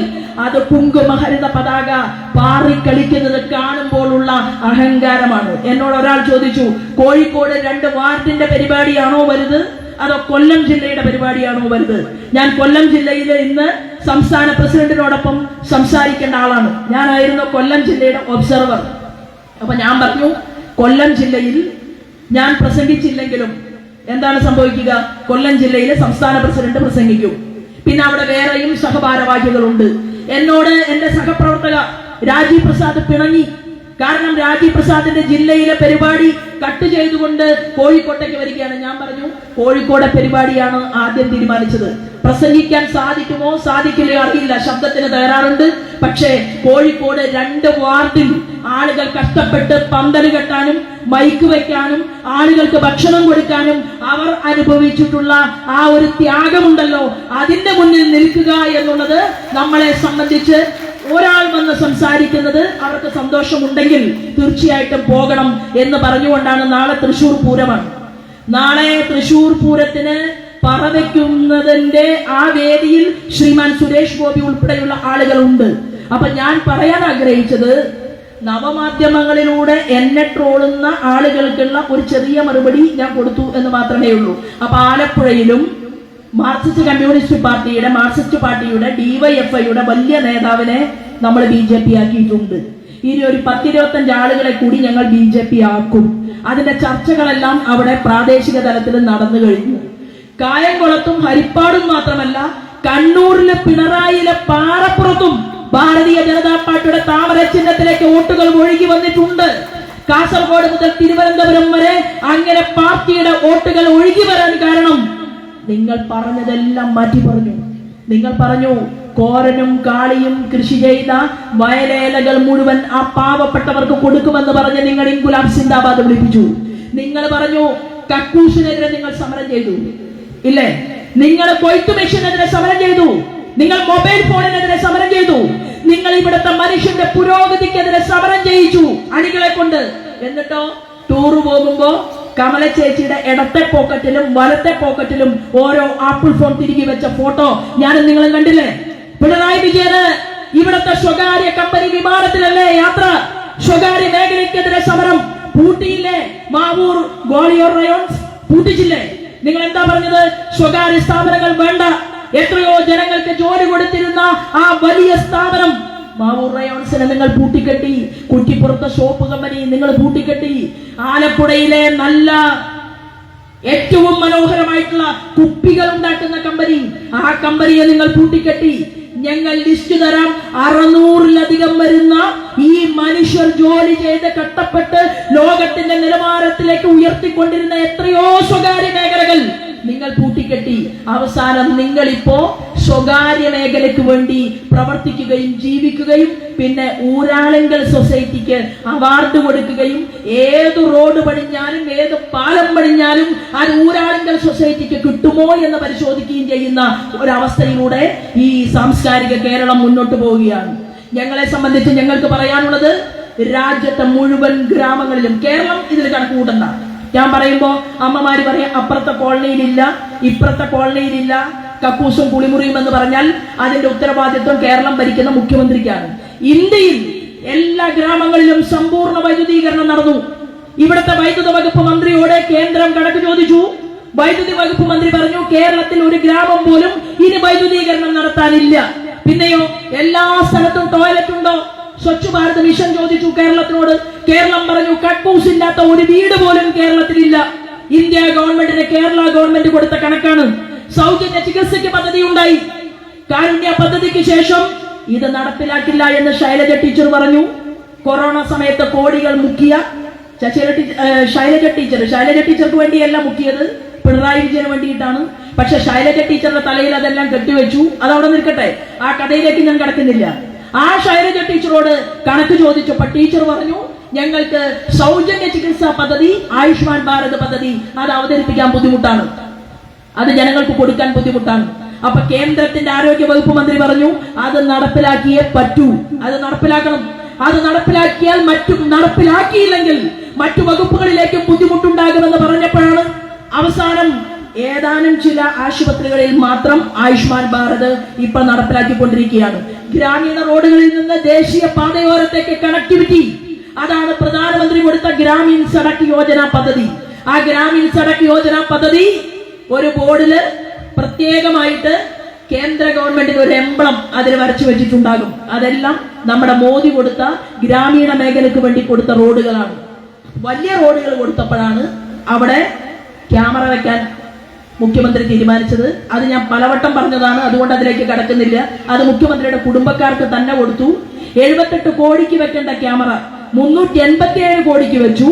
അത് കുങ്കുമഹരിത പതാക പാറിക്കളിക്കുന്നത് കാണുമ്പോഴുള്ള അഹങ്കാരമാണ്. എന്നോട് ഒരാൾ ചോദിച്ചു, കോഴിക്കോട് 2 വാർഡിന്റെ പരിപാടിയാണോ വലുത് അതോ കൊല്ലം ജില്ലയുടെ പരിപാടിയാണോ വലുത്? ഞാൻ കൊല്ലം ജില്ലയിലെ ഇന്ന് സംസ്ഥാന പ്രസിഡന്റിനോടൊപ്പം സംസാരിക്കേണ്ട ആളാണ്. ഞാനായിരുന്നു കൊല്ലം ജില്ലയുടെ ഒബ്സർവർ. അപ്പൊ ഞാൻ പറഞ്ഞു, കൊല്ലം ജില്ലയിൽ ഞാൻ പ്രസംഗിച്ചില്ലെങ്കിലും എന്താണ് സംഭവിക്കുക? കൊല്ലം ജില്ലയിലെ സംസ്ഥാന പ്രസിഡന്റ് പ്രസംഗിക്കും. പിന്നെ അവിടെ വേറെയും സഹഭാരവാഹികളുണ്ട്. എന്നോട് എന്റെ സഹപ്രവർത്തക രാജീവ് പ്രസാദ് പിണങ്ങി. കാരണം രാജീവ് പ്രസാദിന്റെ ജില്ലയിലെ പരിപാടി കട്ട് ചെയ്തുകൊണ്ട് കോഴിക്കോട്ടേക്ക് വരികയാണ്. ഞാൻ പറഞ്ഞു, കോഴിക്കോട്ടെ പരിപാടിയാണ് ആദ്യം തീരുമാനിച്ചത്. പ്രസംഗിക്കാൻ സാധിക്കുമോ സാധിക്കില്ലയോ അറിയില്ല, ശബ്ദത്തിന് തയ്യാറുണ്ട്. പക്ഷേ കോഴിക്കോട് 2 വാർഡിൽ ആളുകൾ കഷ്ടപ്പെട്ട് പന്തല് കെട്ടാനും മൈക്ക് വയ്ക്കാനും ആളുകൾക്ക് ഭക്ഷണം കൊടുക്കാനും അവർ അനുഭവിച്ചിട്ടുള്ള ആ ഒരു ത്യാഗമുണ്ടല്ലോ, അതിന്റെ മുന്നിൽ നിൽക്കുക എന്നുള്ളത് നമ്മളെ സംബന്ധിച്ച് ഒരാൾ വന്ന് സംസാരിക്കുന്നത് അവർക്ക് സന്തോഷമുണ്ടെങ്കിൽ തീർച്ചയായിട്ടും പോകണം എന്ന് പറഞ്ഞുകൊണ്ടാണ്. നാളെ തൃശൂർ പൂരമാണ്. നാളെ തൃശൂർ പൂരത്തിന് പറവയ്ക്കുന്നതിന്റെ ആ വേദിയിൽ ശ്രീമാൻ സുരേഷ് ഗോപി ഉൾപ്പെടെയുള്ള ആളുകളുണ്ട്. അപ്പൊ ഞാൻ പറയാൻ ആഗ്രഹിച്ചത്, നവമാധ്യമങ്ങളിലൂടെ എന്നെ ട്രോളുന്ന ആളുകൾക്കുള്ള ഒരു ചെറിയ മറുപടി ഞാൻ കൊടുത്തു എന്ന് മാത്രമേ ഉള്ളൂ. അപ്പൊ ആലപ്പുഴയിലും മാർക്സിസ്റ്റ് കമ്മ്യൂണിസ്റ്റ് പാർട്ടിയുടെ മാർക്സിസ്റ്റ് പാർട്ടിയുടെ DYFIയുടെ വലിയ നേതാവിനെ നമ്മൾ BJP ആക്കിയിട്ടുണ്ട്. ഇനി ഒരു 10-25 ആളുകളെ കൂടി ഞങ്ങൾ BJP ആക്കും. അതിന്റെ ചർച്ചകളെല്ലാം അവിടെ പ്രാദേശിക തലത്തിൽ നടന്നു കഴിഞ്ഞു. കായംകുളത്തും ഹരിപ്പാടും മാത്രമല്ല, കണ്ണൂരിലെ പിണറായിയിലെ പാറപ്പുറത്തും ഭാരതീയ ജനതാ പാർട്ടിയുടെ താമര ചിഹ്നത്തിലേക്ക് വോട്ടുകൾ ഒഴുകി വന്നിട്ടുണ്ട്. കാസർഗോഡ് മുതൽ തിരുവനന്തപുരം വരെ അങ്ങനെ പാർട്ടിയുടെ വോട്ടുകൾ ഒഴുകി വരാൻ കാരണം നിങ്ങൾ പറഞ്ഞതെല്ലാം മാറ്റി പറഞ്ഞു. നിങ്ങൾ പറഞ്ഞു കോരനും കാളിയും കൃഷി ചെയ്ത വയലേലകൾ മുഴുവൻ ആ പാവപ്പെട്ടവർക്ക് കൊടുക്കുമെന്ന് പറഞ്ഞ് നിങ്ങൾ ഇൻകുലാബ് സിന്ദാബാദ് വിളിപ്പിച്ചു. നിങ്ങൾ പറഞ്ഞു കക്കൂസിനെതിരെ നിങ്ങൾ സമരം ചെയ്തു, ഇല്ലേ? നിങ്ങൾ കൊയ്ത്തു മെഷീനെതിരെ സമരം ചെയ്തു, നിങ്ങൾ മൊബൈൽ ഫോണിനെതിരെ സമരം ചെയ്തു, നിങ്ങൾ ഇവിടുത്തെ മനുഷ്യന്റെ പുരോഗതിക്കെതിരെ സമരം ചെയ്യിച്ചു അണികളെ കൊണ്ട്. എന്നിട്ടോ ടൂറ് പോകുമ്പോ കമല ചേച്ചിയുടെ ഇടത്തെ പോക്കറ്റിലും വലത്തെ പോക്കറ്റിലും ഓരോ ആപ്പിൾ ഫോൺ തിരികെ വെച്ച ഫോട്ടോ ഞാനും നിങ്ങളും കണ്ടില്ലേ? പിണറായി വിജയന് ഇവിടുത്തെ സ്വകാര്യ കമ്പനി വിമാനത്തിലല്ലേ യാത്ര? സ്വകാര്യ മേഖലയ്ക്കെതിരെ സമരം പൂട്ടിയില്ലേ? മാവൂർ ഗ്വാളിയോർ റയോൺസ് പൂട്ടിച്ചില്ലേ? നിങ്ങൾ എന്താ പറഞ്ഞത്? സ്വകാര്യ സ്ഥാപനങ്ങൾ വേണ്ട. എത്രയോ ജനങ്ങൾക്ക് ജോലി കൊടുത്തിരുന്ന ആ വലിയ സ്ഥാപനം മാവൂർ റയോൺസിനെ നിങ്ങൾ പൂട്ടിക്കെട്ടി. കുറ്റിപ്പുറത്തെ ഷോപ്പ് കമ്പനി നിങ്ങൾ പൂട്ടിക്കെട്ടി. ആലപ്പുഴയിലെ നല്ല ഏറ്റവും മനോഹരമായിട്ടുള്ള കുപ്പികൾ ഉണ്ടാക്കുന്ന കമ്പനി, ആ കമ്പനിയെ നിങ്ങൾ പൂട്ടിക്കെട്ടി. ഞങ്ങൾ ലിസ്റ്റ് തരാം. 600-ലധികം വരുന്ന ഈ മനുഷ്യർ ജോലി ചെയ്ത് കഷ്ടപ്പെട്ട് ലോകത്തിന്റെ നിലവാരത്തിലേക്ക് ഉയർത്തിക്കൊണ്ടിരുന്ന എത്രയോ സ്വകാര്യ മേഖലകൾ നിങ്ങൾ പൂട്ടിക്കെട്ടി. അവസാനം നിങ്ങളിപ്പോ സ്വകാര്യ മേഖലയ്ക്ക് വേണ്ടി പ്രവർത്തിക്കുകയും ജീവിക്കുകയും പിന്നെ ഊരാളുങ്കൽ സൊസൈറ്റിക്ക് അവാർഡ് കൊടുക്കുകയും ഏത് റോഡ് പണിഞ്ഞാലും ഏത് പാലം പണിഞ്ഞാലും അത് ഊരാളുങ്കൽ സൊസൈറ്റിക്ക് കിട്ടുമോ എന്ന് പരിശോധിക്കുകയും ചെയ്യുന്ന ഒരവസ്ഥയിലൂടെ ഈ സാംസ്കാരിക കേരളം മുന്നോട്ട് പോവുകയാണ്. ഞങ്ങളെ സംബന്ധിച്ച് ഞങ്ങൾക്ക് പറയാനുള്ളത്, രാജ്യത്തെ മുഴുവൻ ഗ്രാമങ്ങളിലും കേരളം ഇതിൽ കണക്ക് കൂട്ടണ്ട. ഞാൻ പറയുമ്പോ അമ്മമാര് പറയാം അപ്പുറത്തെ കോളനിയിലില്ല ഇപ്പുറത്തെ കോളനിയിലില്ല കക്കൂസും കുളിമുറിയും എന്ന് പറഞ്ഞാൽ അതിന്റെ ഉത്തരവാദിത്വം കേരളം ഭരിക്കുന്ന മുഖ്യമന്ത്രിക്കാണ്. ഇന്ത്യയിൽ എല്ലാ ഗ്രാമങ്ങളിലും സമ്പൂർണ്ണ വൈദ്യുതീകരണം നടന്നു. ഇവിടുത്തെ വൈദ്യുത വകുപ്പ് മന്ത്രിയോട് കേന്ദ്രം കണക്ക് ചോദിച്ചു. വൈദ്യുതി വകുപ്പ് മന്ത്രി പറഞ്ഞു കേരളത്തിൽ ഒരു ഗ്രാമം പോലും ഇനി വൈദ്യുതീകരണം നടത്താനില്ല. പിന്നെയോ എല്ലാ സ്ഥലത്തും ടോയ്ലറ്റ് ഉണ്ടോ? സ്വച്ഛ് ഭാരത് മിഷൻ ചോദിച്ചു കേരളത്തിനോട്. കേരളം പറഞ്ഞു കക്കൂസ് ഇല്ലാത്ത ഒരു വീട് പോലും കേരളത്തിലില്ല. ഇന്ത്യ ഗവൺമെന്റിന് കേരള ഗവൺമെന്റ് കൊടുത്ത കണക്കാണ്. സൗജന്യ ചികിത്സയ്ക്ക് പദ്ധതി ഉണ്ടായി. കാരുണ്യ പദ്ധതിക്ക് ശേഷം ഇത് നടപ്പിലാക്കില്ല എന്ന് ശൈലജ ടീച്ചർ പറഞ്ഞു. കൊറോണ സമയത്ത് കോടികൾ മുക്കിയ ശൈലജ ടീച്ചർക്ക് വേണ്ടിയല്ല മുക്കിയത്, പിണറായി വിജയന് വേണ്ടിയിട്ടാണ്. പക്ഷെ ശൈലജ ടീച്ചറുടെ തലയിൽ അതെല്ലാം കെട്ടിവെച്ചു. അതവിടെ നിൽക്കട്ടെ, ആ കഥയിലേക്ക് ഞാൻ കടക്കുന്നില്ല. ആ ശൈലജ ടീച്ചറോട് കണക്ക് ചോദിച്ചപ്പോൾ ടീച്ചർ പറഞ്ഞു ഞങ്ങൾക്ക് സൗജന്യ ചികിത്സാ പദ്ധതി, ആയുഷ്മാൻ ഭാരത് പദ്ധതി അത് അവതരിപ്പിക്കാൻ ബുദ്ധിമുട്ടാണ്, അത് ജനങ്ങൾക്ക് കൊടുക്കാൻ ബുദ്ധിമുട്ടാണ്. അപ്പൊ കേന്ദ്രത്തിന്റെ ആരോഗ്യ വകുപ്പ് മന്ത്രി പറഞ്ഞു അത് നടപ്പിലാക്കിയേ പറ്റൂ, അത് നടപ്പിലാക്കണം. അത് നടപ്പിലാക്കിയാൽ നടപ്പിലാക്കിയില്ലെങ്കിൽ മറ്റു വകുപ്പുകളിലേക്ക് ബുദ്ധിമുട്ടുണ്ടാകുമെന്ന് പറഞ്ഞപ്പോഴാണ് അവസാനം ഏതാനും ചില ആശുപത്രികളിൽ മാത്രം ആയുഷ്മാൻ ഭാരത് ഇപ്പൊ നടപ്പിലാക്കിക്കൊണ്ടിരിക്കുകയാണ്. ഗ്രാമീണ റോഡുകളിൽ നിന്ന് ദേശീയ പാതയോരത്തേക്ക് കണക്ടിവിറ്റി, അതാണ് പ്രധാനമന്ത്രി കൊടുത്ത ഗ്രാമീൺ സഡക് യോജന പദ്ധതി. ആ ഗ്രാമീൺ സഡക് യോജന പദ്ധതി ഒരു ബോർഡില് പ്രത്യേകമായിട്ട് കേന്ദ്ര ഗവൺമെന്റിന് ഒരു എംബ്ലം അതിൽ വരച്ചു വെച്ചിട്ടുണ്ടാകും. അതെല്ലാം നമ്മുടെ മോദി കൊടുത്ത ഗ്രാമീണ മേഖലയ്ക്ക് വേണ്ടി കൊടുത്ത റോഡുകളാണ്. വലിയ റോഡുകൾ കൊടുത്തപ്പോഴാണ് അവിടെ ക്യാമറ വെക്കാൻ മുഖ്യമന്ത്രി തീരുമാനിച്ചത്. അത് ഞാൻ പലവട്ടം പറഞ്ഞതാണ്, അതുകൊണ്ട് അതിലേക്ക് കടക്കുന്നില്ല. അത് മുഖ്യമന്ത്രിയുടെ കുടുംബക്കാർക്ക് തന്നെ കൊടുത്തു. 78 കോടിക്ക് വെക്കേണ്ട ക്യാമറ 387 കോടിക്ക് വെച്ചു.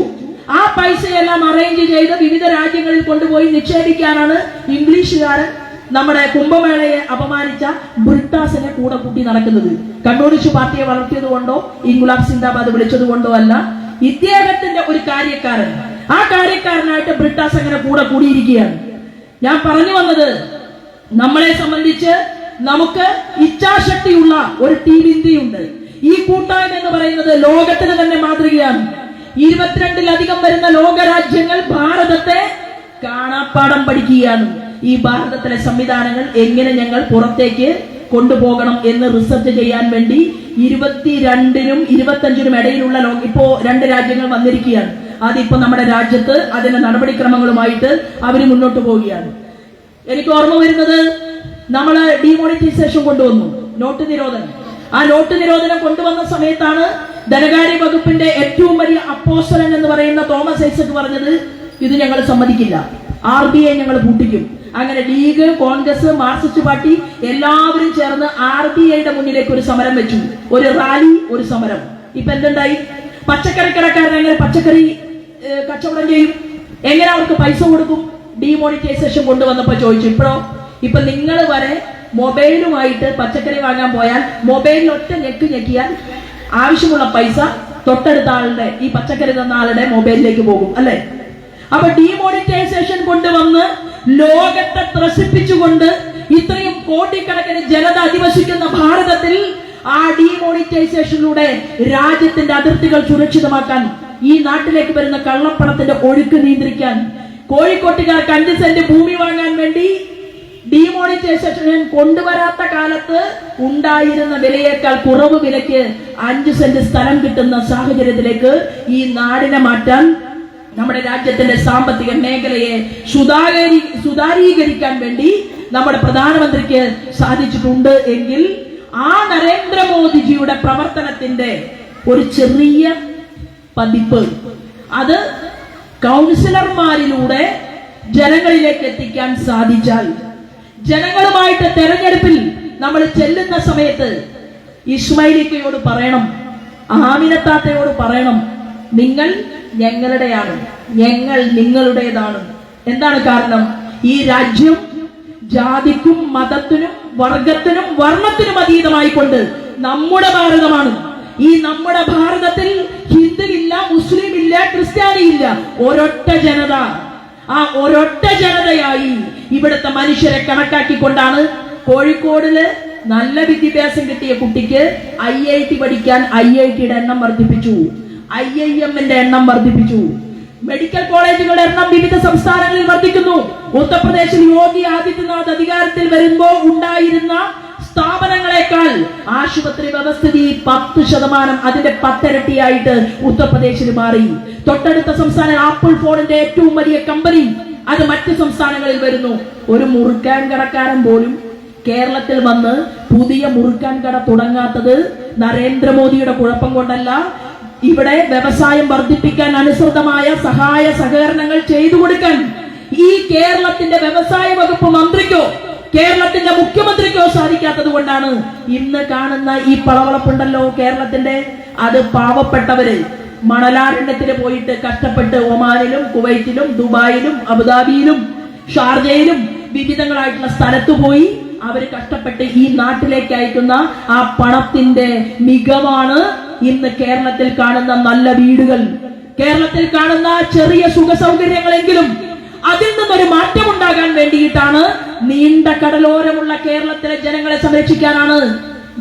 ആ പൈസയെല്ലാം അറേഞ്ച് ചെയ്ത് വിവിധ രാജ്യങ്ങളിൽ കൊണ്ടുപോയി നിക്ഷേപിക്കാനാണ് ഇംഗ്ലീഷുകാരൻ നമ്മുടെ കുംഭമേളയെ അപമാനിച്ച ബ്രിട്ടാസിനെ കൂടെ കൂട്ടി നടക്കുന്നത്. കമ്മ്യൂണിസ്റ്റ് പാർട്ടിയെ വളർത്തിയത് കൊണ്ടോ ഇൻകുലാബ് സിന്ദാബാദ് വിളിച്ചത് കൊണ്ടോ അല്ല, ഇദ്ദേഹത്തിന്റെ ഒരു കാര്യക്കാരൻ, ആ കാര്യക്കാരനായിട്ട് ബ്രിട്ടാസ് അങ്ങനെ കൂടെ കൂടിയിരിക്കുകയാണ്. ഞാൻ പറഞ്ഞു വന്നത്, നമ്മളെ സംബന്ധിച്ച് നമുക്ക് ഇച്ഛാശക്തിയുള്ള ഒരു ടീം ഇന്ത്യയുണ്ട്. ഈ കൂട്ടായ്മ എന്ന് പറയുന്നത് ലോകത്തിന് തന്നെ മാതൃകയാണ്. 22-ലധികം വരുന്ന ലോകരാജ്യങ്ങൾ ഭാരതത്തെ കാണാപ്പാഠം പഠിക്കുകയാണ്. ഈ ഭാരതത്തിലെ സംവിധാനങ്ങൾ എങ്ങനെ ഞങ്ങൾ പുറത്തേക്ക് കൊണ്ടുപോകണം എന്ന് റിസർച്ച് ചെയ്യാൻ വേണ്ടി 22-നും 25-നും ഇടയിലുള്ള ഇപ്പോ 2 രാജ്യങ്ങൾ വന്നിരിക്കുകയാണ്. അതിപ്പോ നമ്മുടെ രാജ്യത്ത് അതിന്റെ നടപടിക്രമങ്ങളുമായിട്ട് അവർ മുന്നോട്ട് പോവുകയാണ്. എനിക്ക് ഓർമ്മ വരുന്നത്, നമ്മള് ഡിമോണിറ്റൈസേഷൻ കൊണ്ടുവന്നു, നോട്ട് നിരോധനം. ആ നോട്ട് നിരോധനം കൊണ്ടുവന്ന സമയത്താണ് ധനകാര്യ വകുപ്പിന്റെ ഏറ്റവും വലിയ അപ്പോസ്തലൻ എന്ന് പറയുന്ന തോമസ് ഐസക് പറഞ്ഞത്, ഇത് ഞങ്ങൾ സമ്മതിക്കില്ല, RBI ഞങ്ങൾ പൂട്ടിക്കും. അങ്ങനെ ലീഗ്, കോൺഗ്രസ്, മാർക്സിസ്റ്റ് പാർട്ടി എല്ലാവരും ചേർന്ന് RBIയുടെ മുന്നിലേക്ക് ഒരു സമരം വെച്ചു, ഒരു റാലി, ഒരു സമരം. ഇപ്പൊ എന്തുണ്ടായി? പച്ചക്കറി കടക്കാരൻ എങ്ങനെ പച്ചക്കറി കച്ചവടം ചെയ്യും? എങ്ങനെ അവർക്ക് പൈസ കൊടുക്കും? ഡിമോണിറ്റൈസേഷൻ കൊണ്ടുവന്നപ്പോ ചോദിച്ചു. ഇപ്പൊ നിങ്ങൾ വരെ മൊബൈലുമായിട്ട് പച്ചക്കറി വാങ്ങാൻ പോയാൽ മൊബൈലിൽ ഒറ്റ ഞെക്കിയാൽ ആവശ്യമുള്ള പൈസ തൊട്ടടുത്ത ആളുടെ, ഈ പച്ചക്കറി തന്ന ആളുടെ മൊബൈലിലേക്ക് പോകും, അല്ലെ? അപ്പൊ ഡിമോണിറ്റൈസേഷൻ കൊണ്ടുവന്ന് ലോകത്തെ ത്രസിപ്പിച്ചുകൊണ്ട് ഇത്രയും കോടിക്കണക്കിന് ജനത അധിവസിക്കുന്ന ഭാരതത്തിൽ ആ ഡിമോണിറ്റൈസേഷനിലൂടെ രാജ്യത്തിന്റെ അതിർത്തികൾ സുരക്ഷിതമാക്കാൻ, ഈ നാട്ടിലേക്ക് വരുന്ന കള്ളപ്പണത്തിന്റെ ഒഴുക്ക് നിയന്ത്രിക്കാൻ, കോഴിക്കോട്ടുകാർക്ക് 5 സെന്റ് ഭൂമി വാങ്ങാൻ വേണ്ടി ഡിമോണിറ്റൈസേഷൻ കൊണ്ടുവരാത്ത കാലത്ത് ഉണ്ടായിരുന്ന വിലയേക്കാൾ കുറവ് വിലയ്ക്ക് 5 സെന്റ് സ്ഥലം കിട്ടുന്ന സാഹചര്യത്തിലേക്ക് ഈ നാടിനെ മാറ്റാൻ, നമ്മുടെ രാജ്യത്തിന്റെ സാമ്പത്തിക മേഖലയെ സുതാരീകരിക്കാൻ വേണ്ടി നമ്മുടെ പ്രധാനമന്ത്രിക്ക് സാധിച്ചിട്ടുണ്ട് എങ്കിൽ ആ നരേന്ദ്രമോദിജിയുടെ പ്രവർത്തനത്തിന്റെ ഒരു ചെറിയ പതിപ്പ് അത് കൗൺസിലർമാരിലൂടെ ജനങ്ങളിലേക്ക് എത്തിക്കാൻ സാധിച്ചാൽ, ജനങ്ങളുമായിട്ട് തെരഞ്ഞെടുപ്പിൽ നമ്മൾ ചെല്ലുന്ന സമയത്ത് ഇസ്മായിലിക്കയോട് പറയണം, ആമിനത്താത്തയോട് പറയണം, നിങ്ങൾ ഞങ്ങളുടെയാണ്, ഞങ്ങൾ നിങ്ങളുടേതാണ്. എന്താണ് കാരണം? ഈ രാജ്യം ജാതിക്കും മതത്തിനും വർഗത്തിനും വർണ്ണത്തിനും അതീതമായിക്കൊണ്ട് നമ്മുടെ ഭാരതമാണ്. ഈ നമ്മുടെ ഭാരതത്തിൽ ഹിന്ദു ഇല്ല, മുസ്ലിം ഇല്ല, ക്രിസ്ത്യാനി ഇല്ല, ഒരൊറ്റ ജനത. ആ ഒരൊറ്റ ജനതയായി ഇവിടുത്തെ മനുഷ്യരെ കണക്കാക്കിക്കൊണ്ടാണ് കോഴിക്കോടില് നല്ല വിദ്യാഭ്യാസം കിട്ടിയ കുട്ടിക്ക് IIT പഠിക്കാൻ IITയുടെ എണ്ണം വർദ്ധിപ്പിച്ചു, IIMന്റെ എണ്ണം വർദ്ധിപ്പിച്ചു, മെഡിക്കൽ കോളേജുകളുടെ എണ്ണം വിവിധ സംസ്ഥാനങ്ങളിൽ വർദ്ധിക്കുന്നു. ഉത്തർപ്രദേശിൽ യോഗി ആദിത്യനാഥ് അധികാരത്തിൽ വരുമ്പോൾ ഉണ്ടായിരുന്ന സ്ഥാപനങ്ങളെക്കാൾ ആശുപത്രി വ്യവസ്ഥിതി 10%, അതിന്റെ 10 ഇരട്ടിയായിട്ട് ഉത്തർപ്രദേശിൽ മാറി. തൊട്ടടുത്ത സംസ്ഥാനം ആപ്പിൾ ഫോണിന്റെ ഏറ്റവും വലിയ കമ്പനി അത് മറ്റ് സംസ്ഥാനങ്ങളിൽ വരുന്നു. ഒരു മുറുക്കാൻ കടക്കാരൻ പോലും കേരളത്തിൽ വന്ന് പുതിയ മുറുക്കാൻ കട തുടങ്ങാത്തത് നരേന്ദ്രമോദിയുടെ കുഴപ്പം കൊണ്ടല്ല. ഇവിടെ വ്യവസായം വർദ്ധിപ്പിക്കാൻ അനുസൃതമായ സഹായ സഹകരണങ്ങൾ ചെയ്തു കൊടുക്കാൻ ഈ കേരളത്തിന്റെ വ്യവസായ വകുപ്പ് മന്ത്രിക്കോ കേരളത്തിന്റെ മുഖ്യമന്ത്രിക്കോ സാധിക്കാത്തത് കൊണ്ടാണ് ഇന്ന് കാണുന്ന ഈ പളവളപ്പുണ്ടല്ലോ കേരളത്തിന്റെ, അത് പാവപ്പെട്ടവര് മണലാരണ്യത്തിന് പോയിട്ട് കഷ്ടപ്പെട്ട് ഒമാനിലും കുവൈറ്റിലും ദുബായിലും അബുദാബിയിലും ഷാർജയിലും വിവിധങ്ങളായിട്ടുള്ള സ്ഥലത്ത് പോയി അവര് കഷ്ടപ്പെട്ട് ഈ നാട്ടിലേക്ക് അയക്കുന്ന ആ പണത്തിന്റെ മികവാണ് ഇന്ന് കേരളത്തിൽ കാണുന്ന നല്ല വീടുകൾ, കേരളത്തിൽ കാണുന്ന ചെറിയ സുഖ സൗകര്യങ്ങളെങ്കിലും അതിൽ നിന്നൊരു മാറ്റം ഉണ്ടാകാൻ വേണ്ടിയിട്ടാണ് നീണ്ട കടലോരമുള്ള കേരളത്തിലെ ജനങ്ങളെ സംരക്ഷിക്കാനാണ്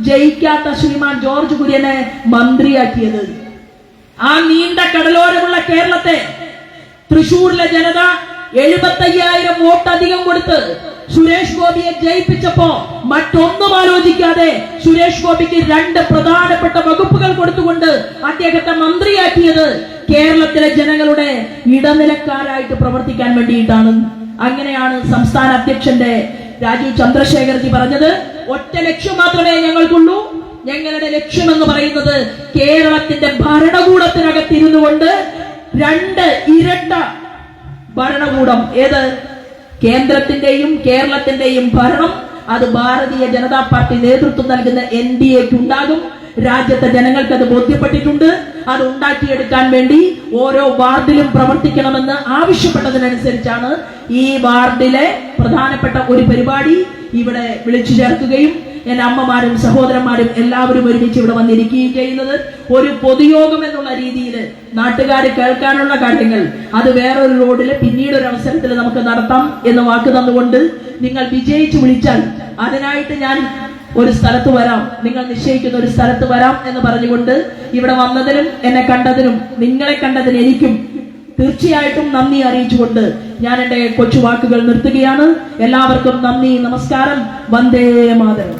ജയിക്കാത്ത ശ്രീമാൻ ജോർജ് കുര്യനെ മന്ത്രിയാക്കിയത്. ആ നീണ്ട കടലോരമുള്ള കേരളത്തെ തൃശൂരിലെ ജനത 75,000 വോട്ട് അധികം കൊടുത്ത് സുരേഷ് ഗോപിയെ ജയിപ്പിച്ചപ്പോ മറ്റൊന്നും ആലോചിക്കാതെ സുരേഷ് ഗോപിക്ക് 2 പ്രധാനപ്പെട്ട വകുപ്പുകൾ കൊടുത്തുകൊണ്ട് അദ്ദേഹത്തെ മന്ത്രിയാക്കിയത് കേരളത്തിലെ ജനങ്ങളുടെ ഇടനിലക്കാരായിട്ട് പ്രവർത്തിക്കാൻ വേണ്ടിയിട്ടാണ്. അങ്ങനെയാണ് സംസ്ഥാന അധ്യക്ഷന്റെ രാജീവ് ചന്ദ്രശേഖർജി പറഞ്ഞത്, ഒറ്റ ലക്ഷ്യം മാത്രമേ ഞങ്ങൾക്കുള്ളൂ, ഞങ്ങളുടെ ലക്ഷ്യം എന്ന് പറയുന്നത് കേരളത്തിന്റെ ഭരണകൂടത്തിനകത്തിരുന്നു കൊണ്ട് 2 ഇരട്ട ഭരണകൂടം, ഏത് കേന്ദ്രത്തിന്റെയും കേരളത്തിന്റെയും ഭരണം അത് ഭാരതീയ ജനതാ പാർട്ടി നേതൃത്വം നൽകുന്ന NDAക്ക് ഉണ്ടാകും. രാജ്യത്തെ ജനങ്ങൾക്ക് അത് ബോധ്യപ്പെട്ടിട്ടുണ്ട്. അത് ഉണ്ടാക്കിയെടുക്കാൻ വേണ്ടി ഓരോ വാർഡിലും പ്രവർത്തിക്കണമെന്ന് ആവശ്യപ്പെട്ടതിനനുസരിച്ചാണ് ഈ വാർഡിലെ പ്രധാനപ്പെട്ട ഒരു പരിപാടി ഇവിടെ വിളിച്ചു ചേർക്കുകയും എന്റെ അമ്മമാരും സഹോദരന്മാരും എല്ലാവരും ഒരുമിച്ച് ഇവിടെ വന്നിരിക്കുകയും ചെയ്യുന്നത്. ഒരു പൊതുയോഗം എന്നുള്ള രീതിയിൽ നാട്ടുകാർ കേൾക്കാനുള്ള കാര്യങ്ങൾ അത് വേറൊരു റോഡില് പിന്നീട് ഒരു അവസരത്തിൽ നമുക്ക് നടത്താം എന്ന് വാക്ക് തന്നുകൊണ്ട് നിങ്ങൾ വിജയിച്ചു വിളിച്ചാൽ അതിനായിട്ട് ഞാൻ ഒരു സ്ഥലത്ത് വരാം, നിങ്ങൾ നിശ്ചയിക്കുന്ന ഒരു സ്ഥലത്ത് വരാം എന്ന് പറഞ്ഞുകൊണ്ട് ഇവിടെ വന്നതിനും എന്നെ കണ്ടതിനും നിങ്ങളെ കണ്ടതിന് എനിക്കും തീർച്ചയായിട്ടും നന്ദി അറിയിച്ചുകൊണ്ട് ഞാൻ എന്റെ കൊച്ചു വാക്കുകൾ നിർത്തുകയാണ്. എല്ലാവർക്കും നന്ദി, നമസ്കാരം, വന്ദേ മാതരം.